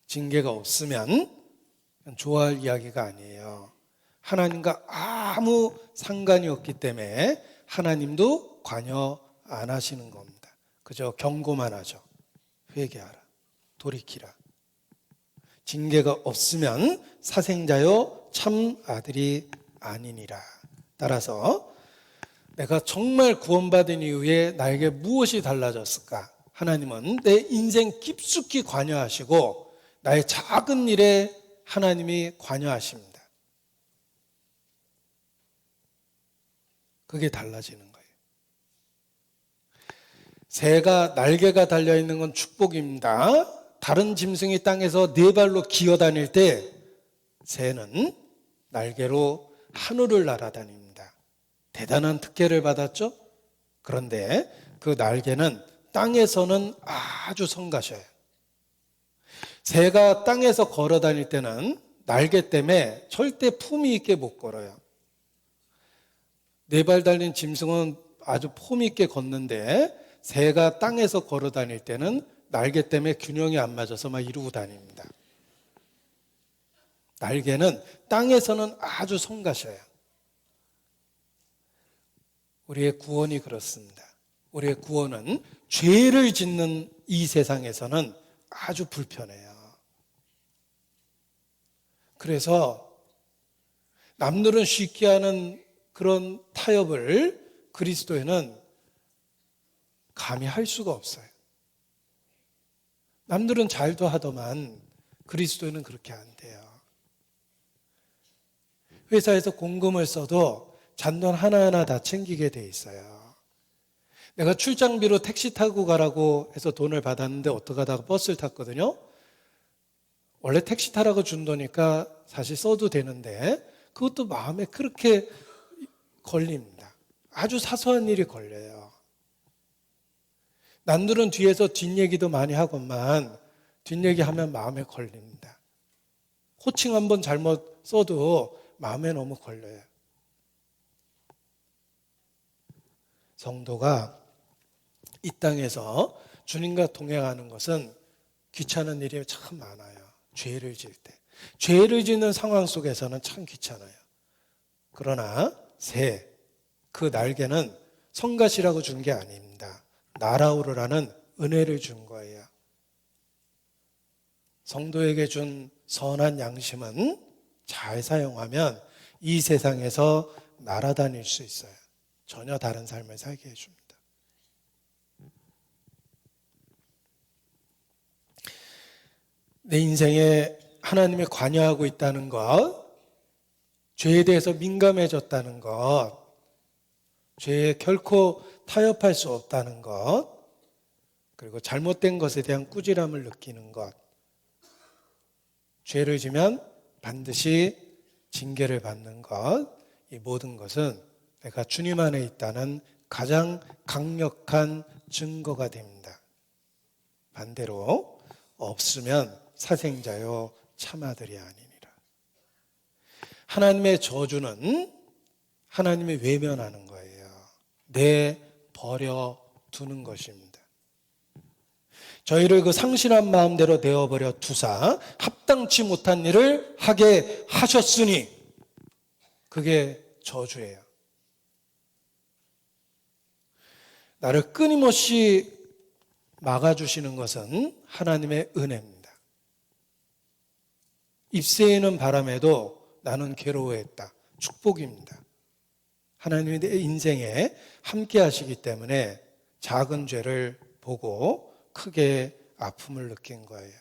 징계가 없으면 좋아할 이야기가 아니에요. 하나님과 아무 상관이 없기 때문에 하나님도 관여 안 하시는 겁니다. 그저 경고만 하죠. 회개하라. 돌이키라. 징계가 없으면 사생자요 참 아들이 아니니라. 따라서 내가 정말 구원받은 이후에 나에게 무엇이 달라졌을까? 하나님은 내 인생 깊숙이 관여하시고 나의 작은 일에 하나님이 관여하십니다. 그게 달라지는 거예요. 새가 날개가 달려있는 건 축복입니다. 다른 짐승이 땅에서 4발로 기어다닐 때 새는 날개로 하늘을 날아다닙니다. 대단한 특혜를 받았죠? 그런데 그 날개는 땅에서는 아주 성가셔요. 새가 땅에서 걸어 다닐 때는 날개 때문에 절대 품위 있게 못 걸어요. 4발 달린 짐승은 아주 폼 있게 걷는데 새가 땅에서 걸어 다닐 때는 날개 때문에 균형이 안 맞아서 막 이러고 다닙니다. 날개는 땅에서는 아주 성가셔요. 우리의 구원이 그렇습니다. 우리의 구원은 죄를 짓는 이 세상에서는 아주 불편해요. 그래서 남들은 쉽게 하는 그런 타협을 그리스도에는 감히 할 수가 없어요. 남들은 잘도 하더만 그리스도에는 그렇게 안 돼요. 회사에서 공금을 써도 잔돈 하나하나 다 챙기게 돼 있어요. 내가 출장비로 택시 타고 가라고 해서 돈을 받았는데 어떡하다가 버스를 탔거든요. 원래 택시 타라고 준 거니까 사실 써도 되는데 그것도 마음에 그렇게 걸립니다. 아주 사소한 일이 걸려요. 남들은 뒤에서 뒷얘기도 많이 하건만 뒷얘기하면 마음에 걸립니다. 호칭 한번 잘못 써도 마음에 너무 걸려요. 성도가 이 땅에서 주님과 동행하는 것은 귀찮은 일이 참 많아요. 죄를 지을 때. 죄를 짓는 상황 속에서는 참 귀찮아요. 그러나 그 날개는 성갓이라고 준 게 아닙니다. 날아오르라는 은혜를 준 거예요. 성도에게 준 선한 양심은 잘 사용하면 이 세상에서 날아다닐 수 있어요. 전혀 다른 삶을 살게 해줍니다. 내 인생에 하나님이 관여하고 있다는 것, 죄에 대해서 민감해졌다는 것, 죄에 결코 타협할 수 없다는 것, 그리고 잘못된 것에 대한 꾸지람을 느끼는 것, 죄를 지면 반드시 징계를 받는 것, 이 모든 것은 내가 주님 안에 있다는 가장 강력한 증거가 됩니다. 반대로 없으면 사생자요 참아들이 아니니라. 하나님의 저주는 하나님이 외면하는 거예요. 내버려 두는 것입니다. 저희를 그 상실한 마음대로 내어버려 두사 합당치 못한 일을 하게 하셨으니 그게 저주예요. 나를 끊임없이 막아주시는 것은 하나님의 은혜입니다. 입새이는 바람에도 나는 괴로워했다. 축복입니다. 하나님이 내 인생에 함께 하시기 때문에 작은 죄를 보고 크게 아픔을 느낀 거예요.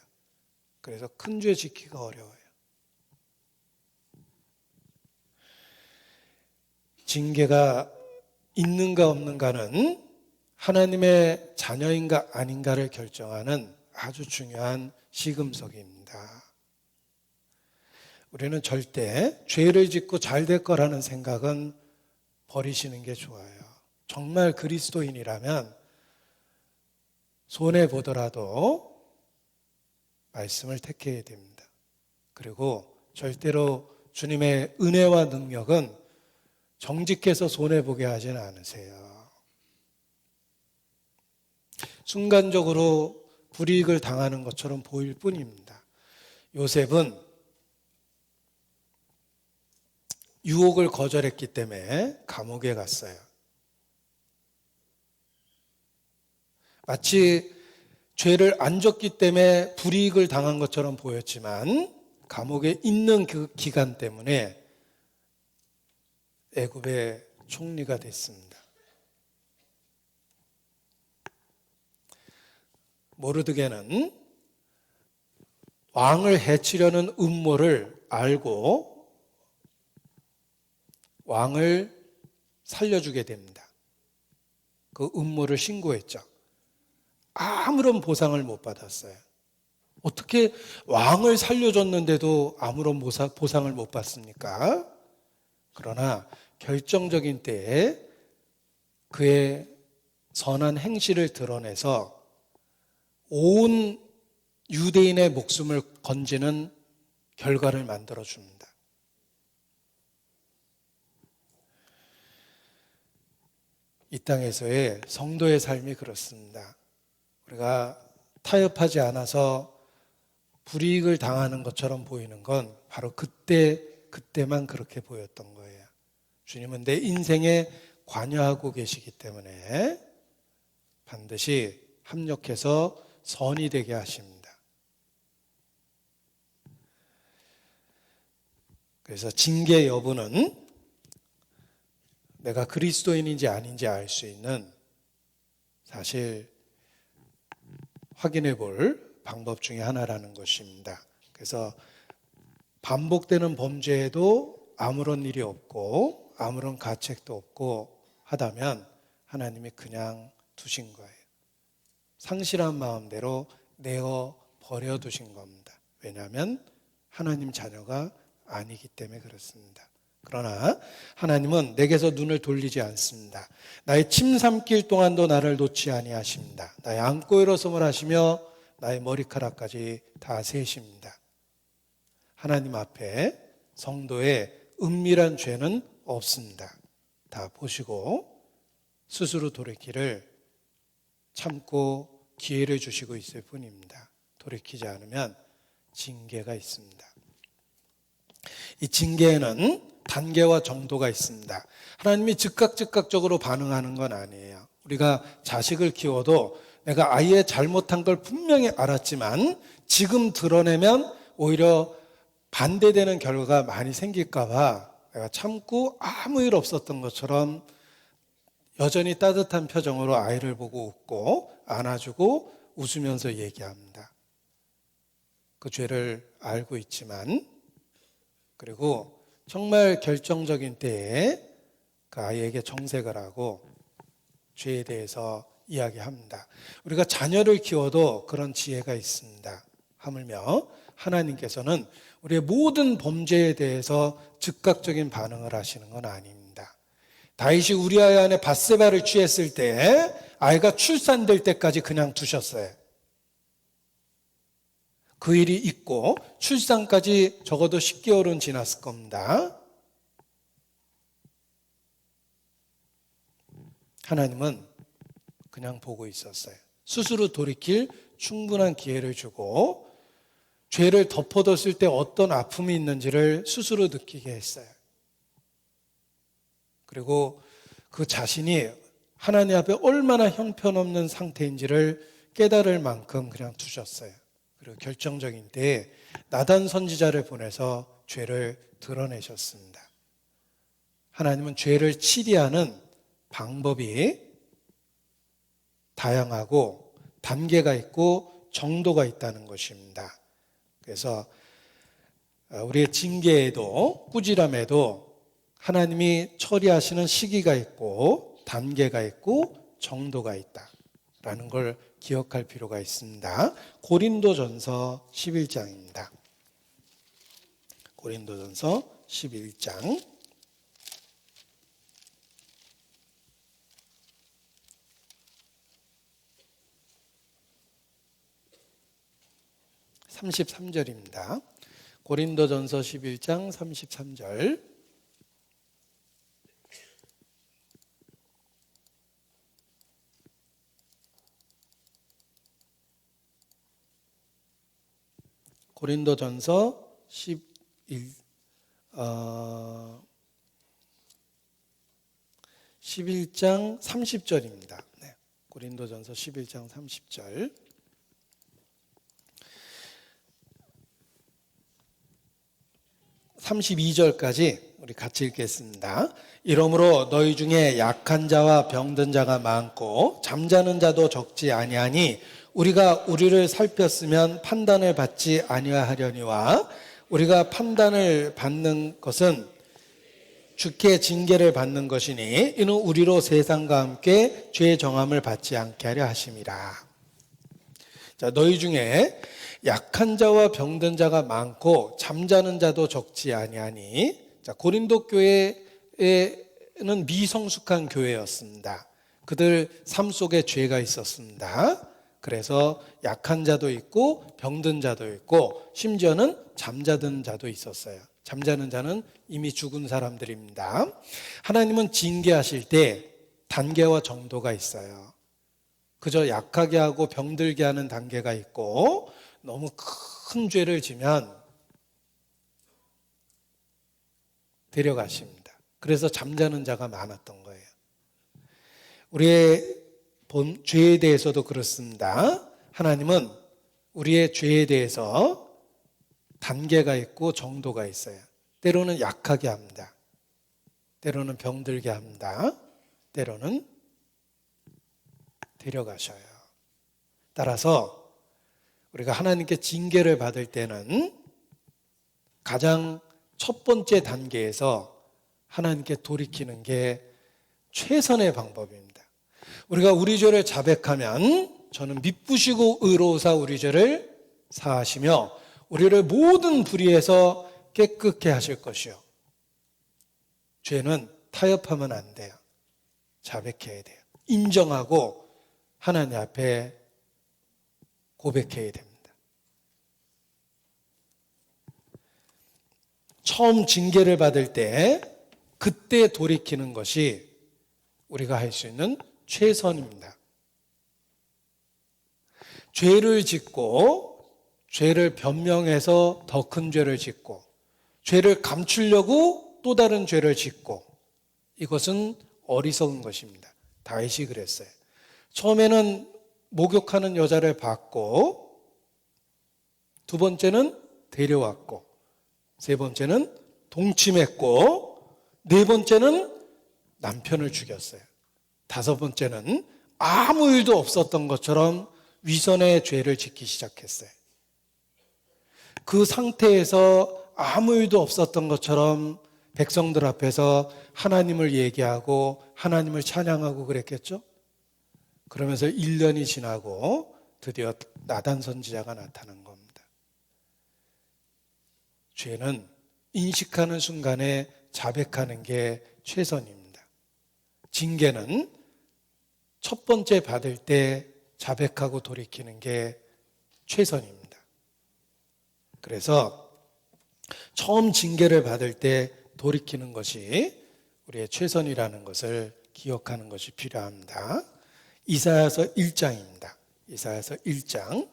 그래서 큰 죄 지키기가 어려워요. 징계가 있는가 없는가는 하나님의 자녀인가 아닌가를 결정하는 아주 중요한 시금석입니다. 우리는 절대 죄를 짓고 잘 될 거라는 생각은 버리시는 게 좋아요. 정말 그리스도인이라면 손해보더라도 말씀을 택해야 됩니다. 그리고 절대로 주님의 은혜와 능력은 정직해서 손해보게 하지는 않으세요. 순간적으로 불이익을 당하는 것처럼 보일 뿐입니다. 요셉은 유혹을 거절했기 때문에 감옥에 갔어요. 마치 죄를 안 졌기 때문에 불이익을 당한 것처럼 보였지만 감옥에 있는 그 기간 때문에 애굽의 총리가 됐습니다. 모르드게는 왕을 해치려는 음모를 알고 왕을 살려주게 됩니다. 그 음모를 신고했죠. 아무런 보상을 못 받았어요. 어떻게 왕을 살려줬는데도 아무런 보상을 못 받습니까? 그러나 결정적인 때에 그의 선한 행실을 드러내서 온 유대인의 목숨을 건지는 결과를 만들어줍니다. 이 땅에서의 성도의 삶이 그렇습니다. 우리가 타협하지 않아서 불이익을 당하는 것처럼 보이는 건 바로 그때만 그렇게 보였던 거예요. 주님은 내 인생에 관여하고 계시기 때문에 반드시 합력해서 선이 되게 하십니다. 그래서 징계 여부는 내가 그리스도인인지 아닌지 알 수 있는 사실 확인해 볼 방법 중에 하나라는 것입니다. 그래서 반복되는 범죄에도 아무런 일이 없고 아무런 가책도 없고 하다면 하나님이 그냥 두신 거예요. 상실한 마음대로 내어 버려 두신 겁니다. 왜냐하면 하나님 자녀가 아니기 때문에 그렇습니다. 그러나 하나님은 내게서 눈을 돌리지 않습니다. 나의 침 삼킬 동안도 나를 놓지 아니하십니다. 나의 안고 일어섬을 하시며 나의 머리카락까지 다 세십니다. 하나님 앞에 성도의 은밀한 죄는 없습니다. 다 보시고 스스로 돌이키를 참고 기회를 주시고 있을 뿐입니다. 돌이키지 않으면 징계가 있습니다. 이 징계에는 단계와 정도가 있습니다. 하나님이 즉각적으로 반응하는 건 아니에요. 우리가 자식을 키워도 내가 아이의 잘못한 걸 분명히 알았지만 지금 드러내면 오히려 반대되는 결과가 많이 생길까 봐 내가 참고 아무 일 없었던 것처럼 여전히 따뜻한 표정으로 아이를 보고 웃고 안아주고 웃으면서 얘기합니다. 그 죄를 알고 있지만, 그리고 정말 결정적인 때에 그 아이에게 정색을 하고 죄에 대해서 이야기합니다. 우리가 자녀를 키워도 그런 지혜가 있습니다. 하물며 하나님께서는 우리의 모든 범죄에 대해서 즉각적인 반응을 하시는 건 아닙니다. 다윗이 우리아의 아내 밧세바를 취했을 때 아이가 출산될 때까지 그냥 두셨어요. 그 일이 있고 출산까지 적어도 10개월은 지났을 겁니다. 하나님은 그냥 보고 있었어요. 스스로 돌이킬 충분한 기회를 주고 죄를 덮어뒀을 때 어떤 아픔이 있는지를 스스로 느끼게 했어요. 그리고 그 자신이 하나님 앞에 얼마나 형편없는 상태인지를 깨달을 만큼 그냥 두셨어요. 그리고 결정적인 때에 나단 선지자를 보내서 죄를 드러내셨습니다. 하나님은 죄를 치리하는 방법이 다양하고 단계가 있고 정도가 있다는 것입니다. 그래서 우리의 징계에도 꾸지람에도 하나님이 처리하시는 시기가 있고 단계가 있고 정도가 있다라는 걸 기억할 필요가 있습니다. 고린도전서 11장입니다. 고린도전서 11장 33절입니다. 고린도전서 11장 33절. 고린도전서 11장 30절입니다. 네. 고린도전서 11장 30절. 32절까지 우리 같이 읽겠습니다. 이러므로 너희 중에 약한 자와 병든 자가 많고 잠자는 자도 적지 아니하니 우리가 우리를 살폈으면 판단을 받지 아니하려니와 우리가 판단을 받는 것은 주께 징계를 받는 것이니 이는 우리로 세상과 함께 죄의 정함을 받지 않게 하려 하심이라. 자, 너희 중에 약한 자와 병든 자가 많고 잠자는 자도 적지 아니하니. 자, 고린도 교회에는 미성숙한 교회였습니다. 그들 삶 속에 죄가 있었습니다. 그래서 약한 자도 있고 병든 자도 있고 심지어는 잠자던 자도 있었어요. 잠자는 자는 이미 죽은 사람들입니다. 하나님은 징계하실 때 단계와 정도가 있어요. 그저 약하게 하고 병들게 하는 단계가 있고 너무 큰 죄를 지면 데려가십니다. 그래서 잠자는 자가 많았던 거예요. 우리의 죄에 대해서도 그렇습니다. 하나님은 우리의 죄에 대해서 단계가 있고 정도가 있어요. 때로는 약하게 합니다. 때로는 병들게 합니다. 때로는 데려가셔요. 따라서 우리가 하나님께 징계를 받을 때는 가장 첫 번째 단계에서 하나님께 돌이키는 게 최선의 방법입니다. 우리가 우리 죄를 자백하면 저는 미쁘시고 의로우사 우리 죄를 사하시며 우리를 모든 불의에서 깨끗게 하실 것이요. 죄는 타협하면 안 돼요. 자백해야 돼요. 인정하고 하나님 앞에 고백해야 됩니다. 처음 징계를 받을 때 그때 돌이키는 것이 우리가 할 수 있는 최선입니다. 죄를 짓고 죄를 변명해서 더 큰 죄를 짓고 죄를 감추려고 또 다른 죄를 짓고, 이것은 어리석은 것입니다. 다윗이 그랬어요. 처음에는 목욕하는 여자를 봤고, 두 번째는 데려왔고, 세 번째는 동침했고, 네 번째는 남편을 죽였어요. 다섯 번째는 아무 일도 없었던 것처럼 위선의 죄를 짓기 시작했어요. 그 상태에서 아무 일도 없었던 것처럼 백성들 앞에서 하나님을 얘기하고 하나님을 찬양하고 그랬겠죠? 그러면서 1년이 지나고 드디어 나단 선지자가 나타난 겁니다. 죄는 인식하는 순간에 자백하는 게 최선입니다. 징계는 첫 번째 받을 때 자백하고 돌이키는 게 최선입니다. 그래서 처음 징계를 받을 때 돌이키는 것이 우리의 최선이라는 것을 기억하는 것이 필요합니다. 이사야서 1장입니다. 이사야서 1장.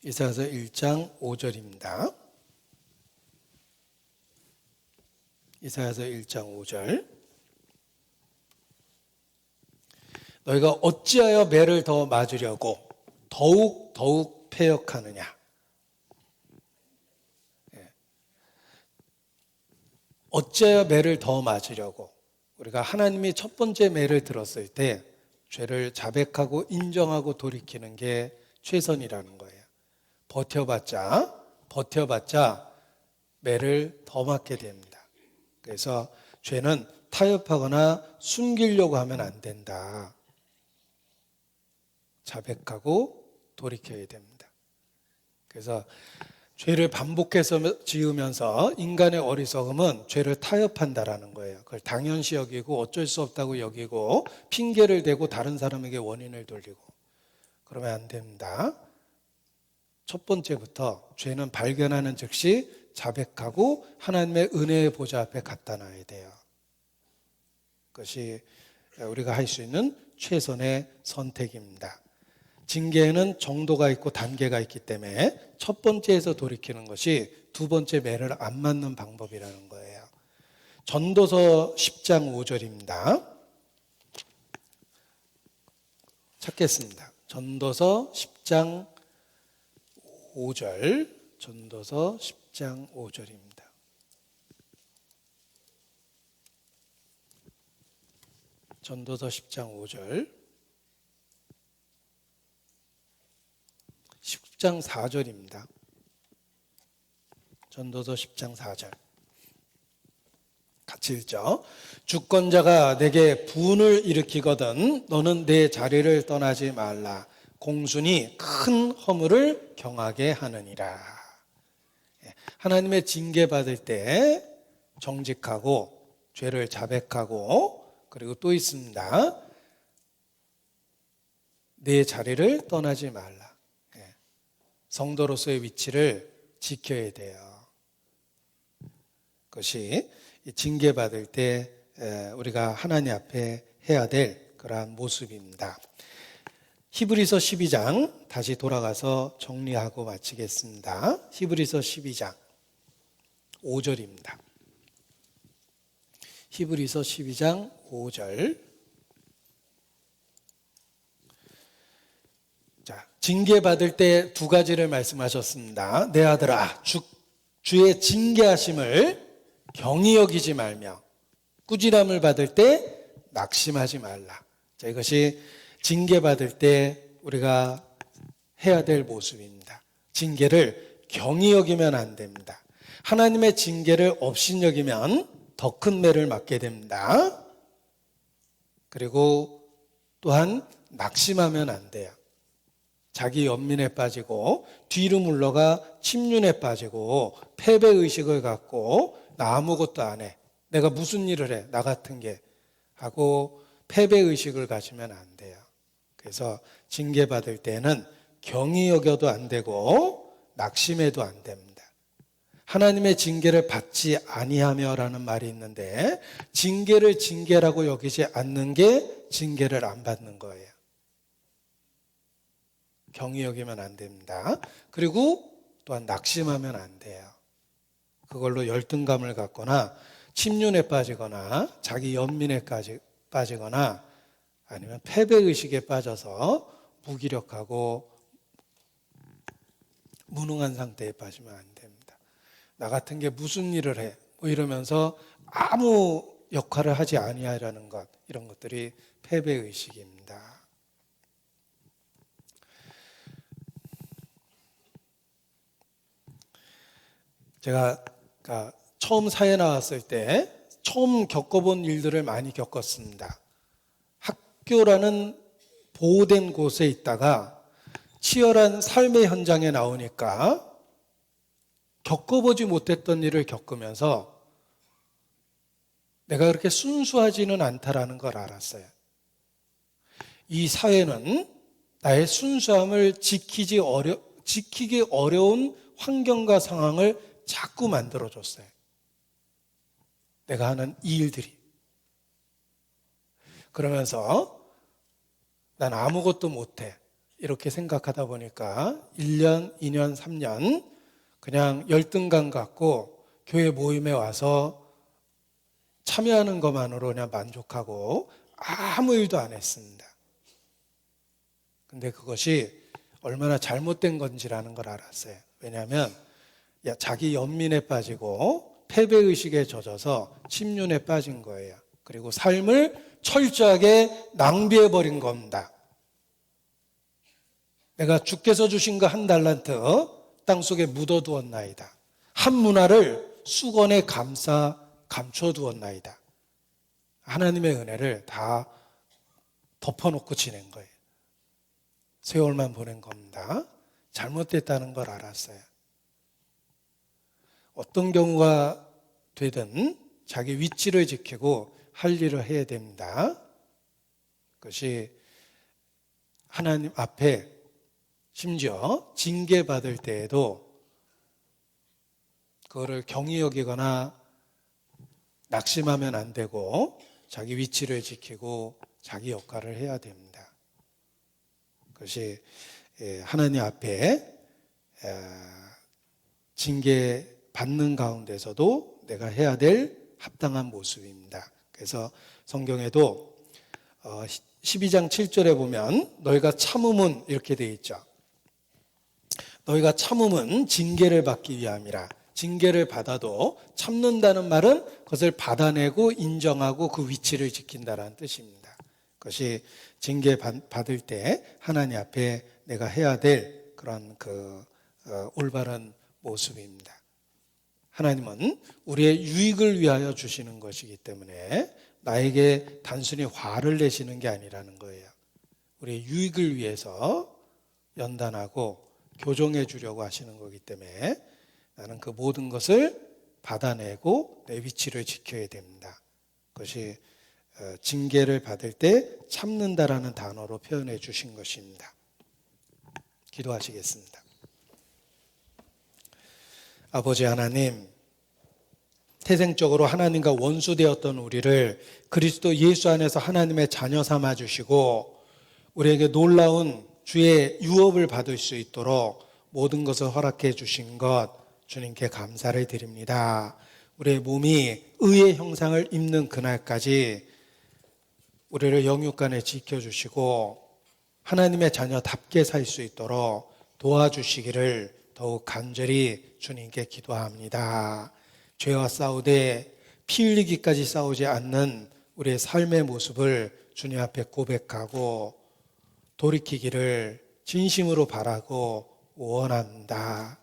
이사야서 1장 5절입니다. 이사야서 1장 5절. 너희가 어찌하여 매를 더 맞으려고 더욱 패역하느냐. 어찌하여 매를 더 맞으려고. 우리가 하나님이 첫 번째 매를 들었을 때 죄를 자백하고 인정하고 돌이키는 게 최선이라는 거예요. 버텨봤자 매를 더 맞게 됩니다. 그래서 죄는 타협하거나 숨기려고 하면 안 된다. 자백하고 돌이켜야 됩니다. 그래서 죄를 반복해서 지으면서 인간의 어리석음은 죄를 타협한다라는 거예요. 그걸 당연시 여기고 어쩔 수 없다고 여기고 핑계를 대고 다른 사람에게 원인을 돌리고 그러면 안 됩니다. 첫 번째부터 죄는 발견하는 즉시 자백하고 하나님의 은혜의 보좌 앞에 갖다 놔야 돼요. 그것이 우리가 할 수 있는 최선의 선택입니다. 징계에는 정도가 있고 단계가 있기 때문에 첫 번째에서 돌이키는 것이 두 번째 매를 안 맞는 방법이라는 거예요. 전도서 10장 5절입니다. 찾겠습니다. 전도서 10장 5절. 전도서 10장 5절입니다. 전도서 10장 5절. 10장 4절입니다. 전도서 10장 4절. 같이 읽죠. 주권자가 내게 분을 일으키거든 너는 내 자리를 떠나지 말라. 공순이 큰 허물을 경하게 하느니라. 하나님의 징계받을 때 정직하고 죄를 자백하고 그리고 또 있습니다. 내 자리를 떠나지 말라. 성도로서의 위치를 지켜야 돼요. 그것이 징계받을 때 우리가 하나님 앞에 해야 될 그러한 모습입니다. 히브리서 12장 다시 돌아가서 정리하고 마치겠습니다. 히브리서 12장 5절입니다. 히브리서 12장 5절. 자, 징계받을 때 두 가지를 말씀하셨습니다. 내 아들아, 주의 징계하심을 경히 여기지 말며 꾸지람을 받을 때 낙심하지 말라. 자, 이것이 징계받을 때 우리가 해야 될 모습입니다. 징계를 경히 여기면 안 됩니다. 하나님의 징계를 업신여기면 더 큰 매를 맞게 됩니다. 그리고 또한 낙심하면 안 돼요. 자기 연민에 빠지고 뒤로 물러가 침륜에 빠지고 패배의식을 갖고 나 아무것도 안 해. 내가 무슨 일을 해. 나 같은 게. 하고 패배의식을 가지면 안 돼요. 그래서 징계받을 때는 경히 여겨도 안 되고 낙심해도 안 됩니다. 하나님의 징계를 받지 아니하며라는 말이 있는데 징계를 징계라고 여기지 않는 게 징계를 안 받는 거예요. 경히 여기면 안 됩니다. 그리고 또한 낙심하면 안 돼요. 그걸로 열등감을 갖거나 침륜에 빠지거나 자기 연민에 빠지거나 아니면 패배의식에 빠져서 무기력하고 무능한 상태에 빠지면 안 됩니다. 나 같은 게 무슨 일을 해? 뭐 이러면서 아무 역할을 하지 아니하려는 것, 이런 것들이 패배의식입니다. 제가 처음 사회 나왔을 때 처음 겪어본 일들을 많이 겪었습니다. 학교라는 보호된 곳에 있다가 치열한 삶의 현장에 나오니까 겪어보지 못했던 일을 겪으면서 내가 그렇게 순수하지는 않다라는 걸 알았어요. 이 사회는 나의 순수함을 지키기 어려운 환경과 상황을 자꾸 만들어줬어요. 내가 하는 이 일들이. 그러면서 난 아무것도 못해 이렇게 생각하다 보니까 1년, 2년, 3년 그냥 열등감 갖고 교회 모임에 와서 참여하는 것만으로 그냥 만족하고 아무 일도 안 했습니다. 근데 그것이 얼마나 잘못된 건지라는 걸 알았어요. 왜냐하면 자기 연민에 빠지고 패배의식에 젖어서 침륜에 빠진 거예요. 그리고 삶을 철저하게 낭비해버린 겁니다. 내가 주께서 주신 거 한 달란트 땅속에 묻어두었나이다. 한 문화를 수건에 감춰두었나이다. 하나님의 은혜를 다 덮어놓고 지낸 거예요. 세월만 보낸 겁니다. 잘못됐다는 걸 알았어요. 어떤 경우가 되든 자기 위치를 지키고 할 일을 해야 됩니다. 그것이 하나님 앞에 심지어 징계받을 때에도 그거를 경히 여기거나 낙심하면 안 되고 자기 위치를 지키고 자기 역할을 해야 됩니다. 그것이 하나님 앞에 징계받는 가운데서도 내가 해야 될 합당한 모습입니다. 그래서 성경에도 12장 7절에 보면 너희가 참음은 이렇게 되어 있죠. 너희가 참음은 징계를 받기 위함이라. 징계를 받아도 참는다는 말은 그것을 받아내고 인정하고 그 위치를 지킨다는 뜻입니다. 그것이 징계 받을 때 하나님 앞에 내가 해야 될 그런 올바른 모습입니다. 하나님은 우리의 유익을 위하여 주시는 것이기 때문에 나에게 단순히 화를 내시는 게 아니라는 거예요. 우리의 유익을 위해서 연단하고 교정해 주려고 하시는 거기 때문에 나는 그 모든 것을 받아내고 내 위치를 지켜야 됩니다. 그것이 징계를 받을 때 참는다라는 단어로 표현해 주신 것입니다. 기도하시겠습니다. 아버지 하나님, 태생적으로 하나님과 원수되었던 우리를 그리스도 예수 안에서 하나님의 자녀 삼아 주시고 우리에게 놀라운 주의 유업을 받을 수 있도록 모든 것을 허락해 주신 것 주님께 감사를 드립니다. 우리의 몸이 의의 형상을 입는 그날까지 우리를 영육간에 지켜주시고 하나님의 자녀답게 살 수 있도록 도와주시기를 더욱 간절히 주님께 기도합니다. 죄와 싸우되 피 흘리기까지 싸우지 않는 우리의 삶의 모습을 주님 앞에 고백하고 돌이키기를 진심으로 바라고 원합니다.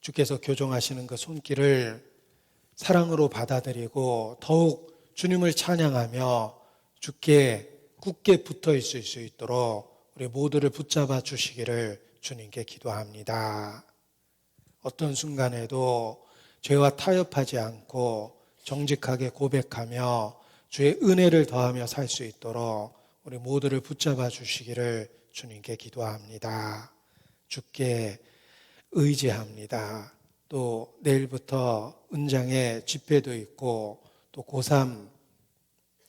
주께서 교정하시는 그 손길을 사랑으로 받아들이고 더욱 주님을 찬양하며 주께 굳게 붙어 있을 수 있도록 우리 모두를 붙잡아 주시기를 주님께 기도합니다. 어떤 순간에도 죄와 타협하지 않고 정직하게 고백하며 주의 은혜를 더하며 살 수 있도록 우리 모두를 붙잡아 주시기를 주님께 기도합니다. 주께 의지합니다. 또 내일부터 은장에 집회도 있고 또 고3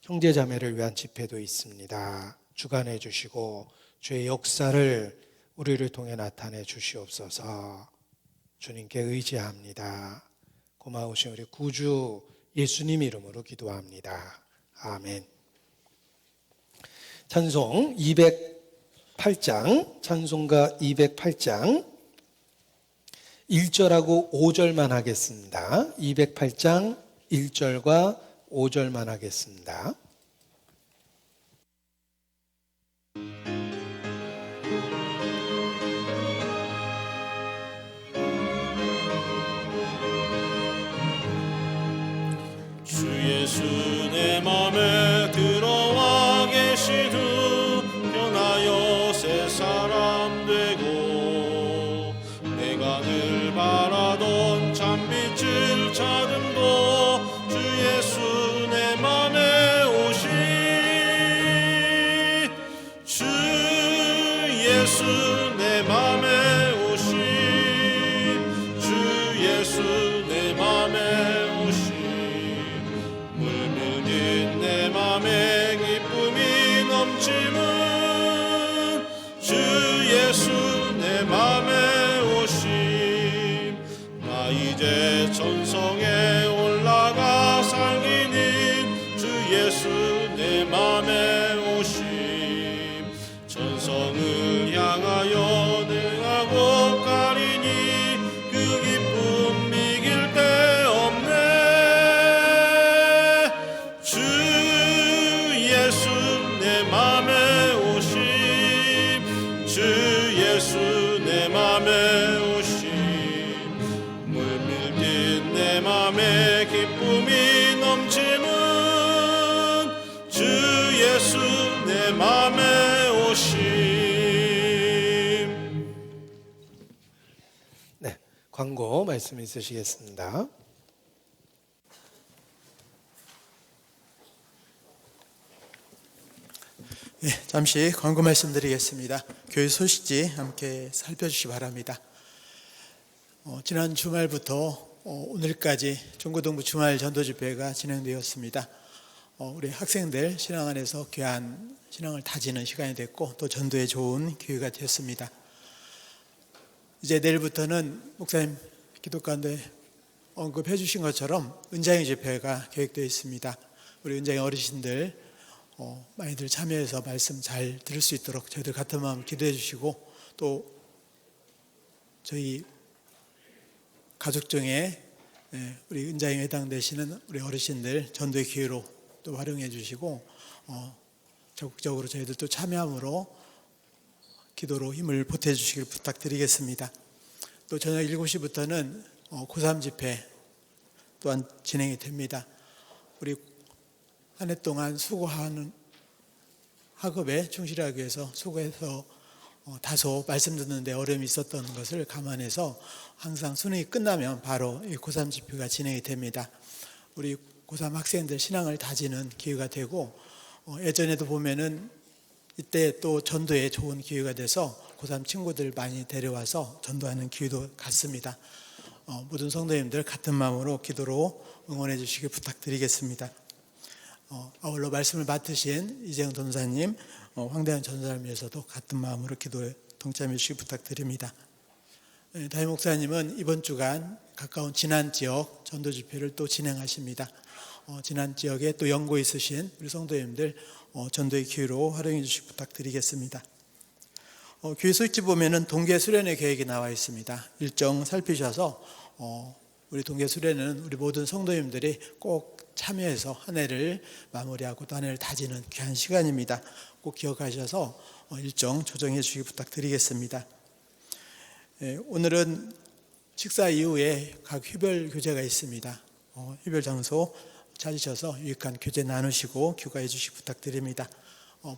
형제자매를 위한 집회도 있습니다. 주관해 주시고 주의 역사를 우리를 통해 나타내 주시옵소서. 주님께 의지합니다. 고마우신 우리 구주 예수님 이름으로 기도합니다. 아멘. 찬송 208장, 찬송가 208장 1절하고 5절만 하겠습니다. 208장 1절과 5절만 하겠습니다. 주 예수 내 맘에 들어와 계시듯 변하여 새 사람 되고 내가 늘 바라던 참빛을 찾음도 주 예수 내 맘에 오시 주 예수 내 맘에 오시 주 예수 내 맘에 물밀린 내 맘에 기쁨이 넘치는 주 예수 내 맘에 오심 나 이제 천성에 올라가 살기니 주 예수 내 맘에 오심 천성을 향하여 능하고 가리니 그 기쁨 이길 데 없네 주 예수 내 맘에 오심 주 예수 내 맘에 오심 물밀린 내 맘에 기쁨이 넘치는 주 예수 내 맘에 오심. 네, 광고 말씀 있으시겠습니다. 네, 잠시 광고 말씀드리겠습니다. 교회 소식지 함께 살펴주시기 바랍니다. 지난 주말부터 오늘까지 중고등부 주말 전도집회가 진행되었습니다. 우리 학생들 신앙 안에서 귀한 신앙을 다지는 시간이 됐고 또 전도에 좋은 기회가 되었습니다. 이제 내일부터는 목사님 기도 가운데 언급해 주신 것처럼 은장의 집회가 계획되어 있습니다. 우리 은장의 어르신들 많이들 참여해서 말씀 잘 들을 수 있도록 저희들 같은 마음 기도해 주시고 또 저희 가족 중에 우리 은장에 해당되시는 우리 어르신들 전도의 기회로 또 활용해 주시고 적극적으로 저희들 또 참여함으로 기도로 힘을 보태 주시길 부탁드리겠습니다. 또 저녁 7시부터는 고3 집회 또한 진행이 됩니다. 우리 한 해 동안 수고하는 학업에 충실하기 위해서 수고해서 다소 말씀 듣는데 어려움이 있었던 것을 감안해서 항상 수능이 끝나면 바로 이 고3 집회가 진행이 됩니다. 우리 고3 학생들 신앙을 다지는 기회가 되고 예전에도 보면은 이때 또 전도에 좋은 기회가 돼서 고3 친구들 많이 데려와서 전도하는 기회도 갖습니다. 모든 성도님들 같은 마음으로 기도로 응원해 주시길 부탁드리겠습니다. 아울러 말씀을 맡으신 이재영 전사님, 황대현 전사님에서도 같은 마음으로 기도에 동참해 주시기 부탁드립니다. 담임 목사님은 이번 주간 가까운 진안 지역 전도 집회를 또 진행하십니다. 진안 지역에 또 연고 있으신 우리 성도님들 전도의 기회로 활용해 주시기 부탁드리겠습니다. 교회 소식지 보면은 동계 수련회 계획이 나와 있습니다. 일정 살피셔서 우리 동계 수련회는 우리 모든 성도님들이 꼭 참여해서 한 해를 마무리하고 또 한 해를 다지는 귀한 시간입니다. 꼭 기억하셔서 일정 조정해 주시기 부탁드리겠습니다. 오늘은 식사 이후에 각 휘별 교제가 있습니다. 휘별 장소 찾으셔서 유익한 교제 나누시고 교가해 주시기 부탁드립니다.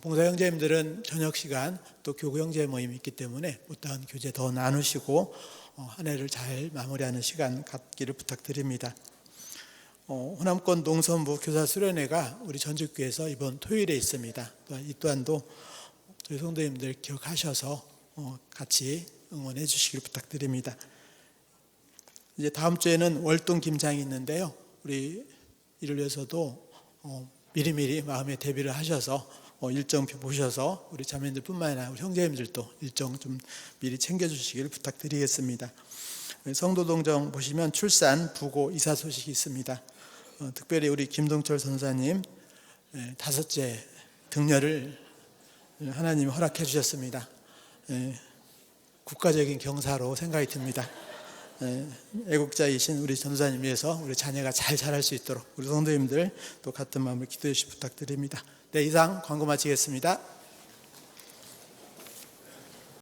봉사 형제님들은 저녁 시간 또 교구 형제 모임이 있기 때문에 못다한 교제 더 나누시고 한 해를 잘 마무리하는 시간 갖기를 부탁드립니다. 호남권 농선부 교사 수련회가 우리 전주교회에서 이번 토요일에 있습니다. 이 또한도 저희 성도님들 기억하셔서 같이 응원해 주시길 부탁드립니다. 이제 다음 주에는 월동 김장이 있는데요. 우리 이를 위해서도 미리미리 마음의 대비를 하셔서 일정표 보셔서 우리 자매님들뿐만 아니라 우리 형제님들도 일정 좀 미리 챙겨주시길 부탁드리겠습니다. 성도동정 보시면 출산, 부고, 이사 소식이 있습니다. 특별히 우리 김동철 선사님 5째 등려를 하나님이 허락해 주셨습니다. 국가적인 경사로 생각이 듭니다. 애국자이신 우리 전도사님 위해서 우리 자녀가 잘 자랄 수 있도록 우리 성도님들 또 같은 마음을 기도해 주시 부탁드립니다. 네, 이상 광고 마치겠습니다.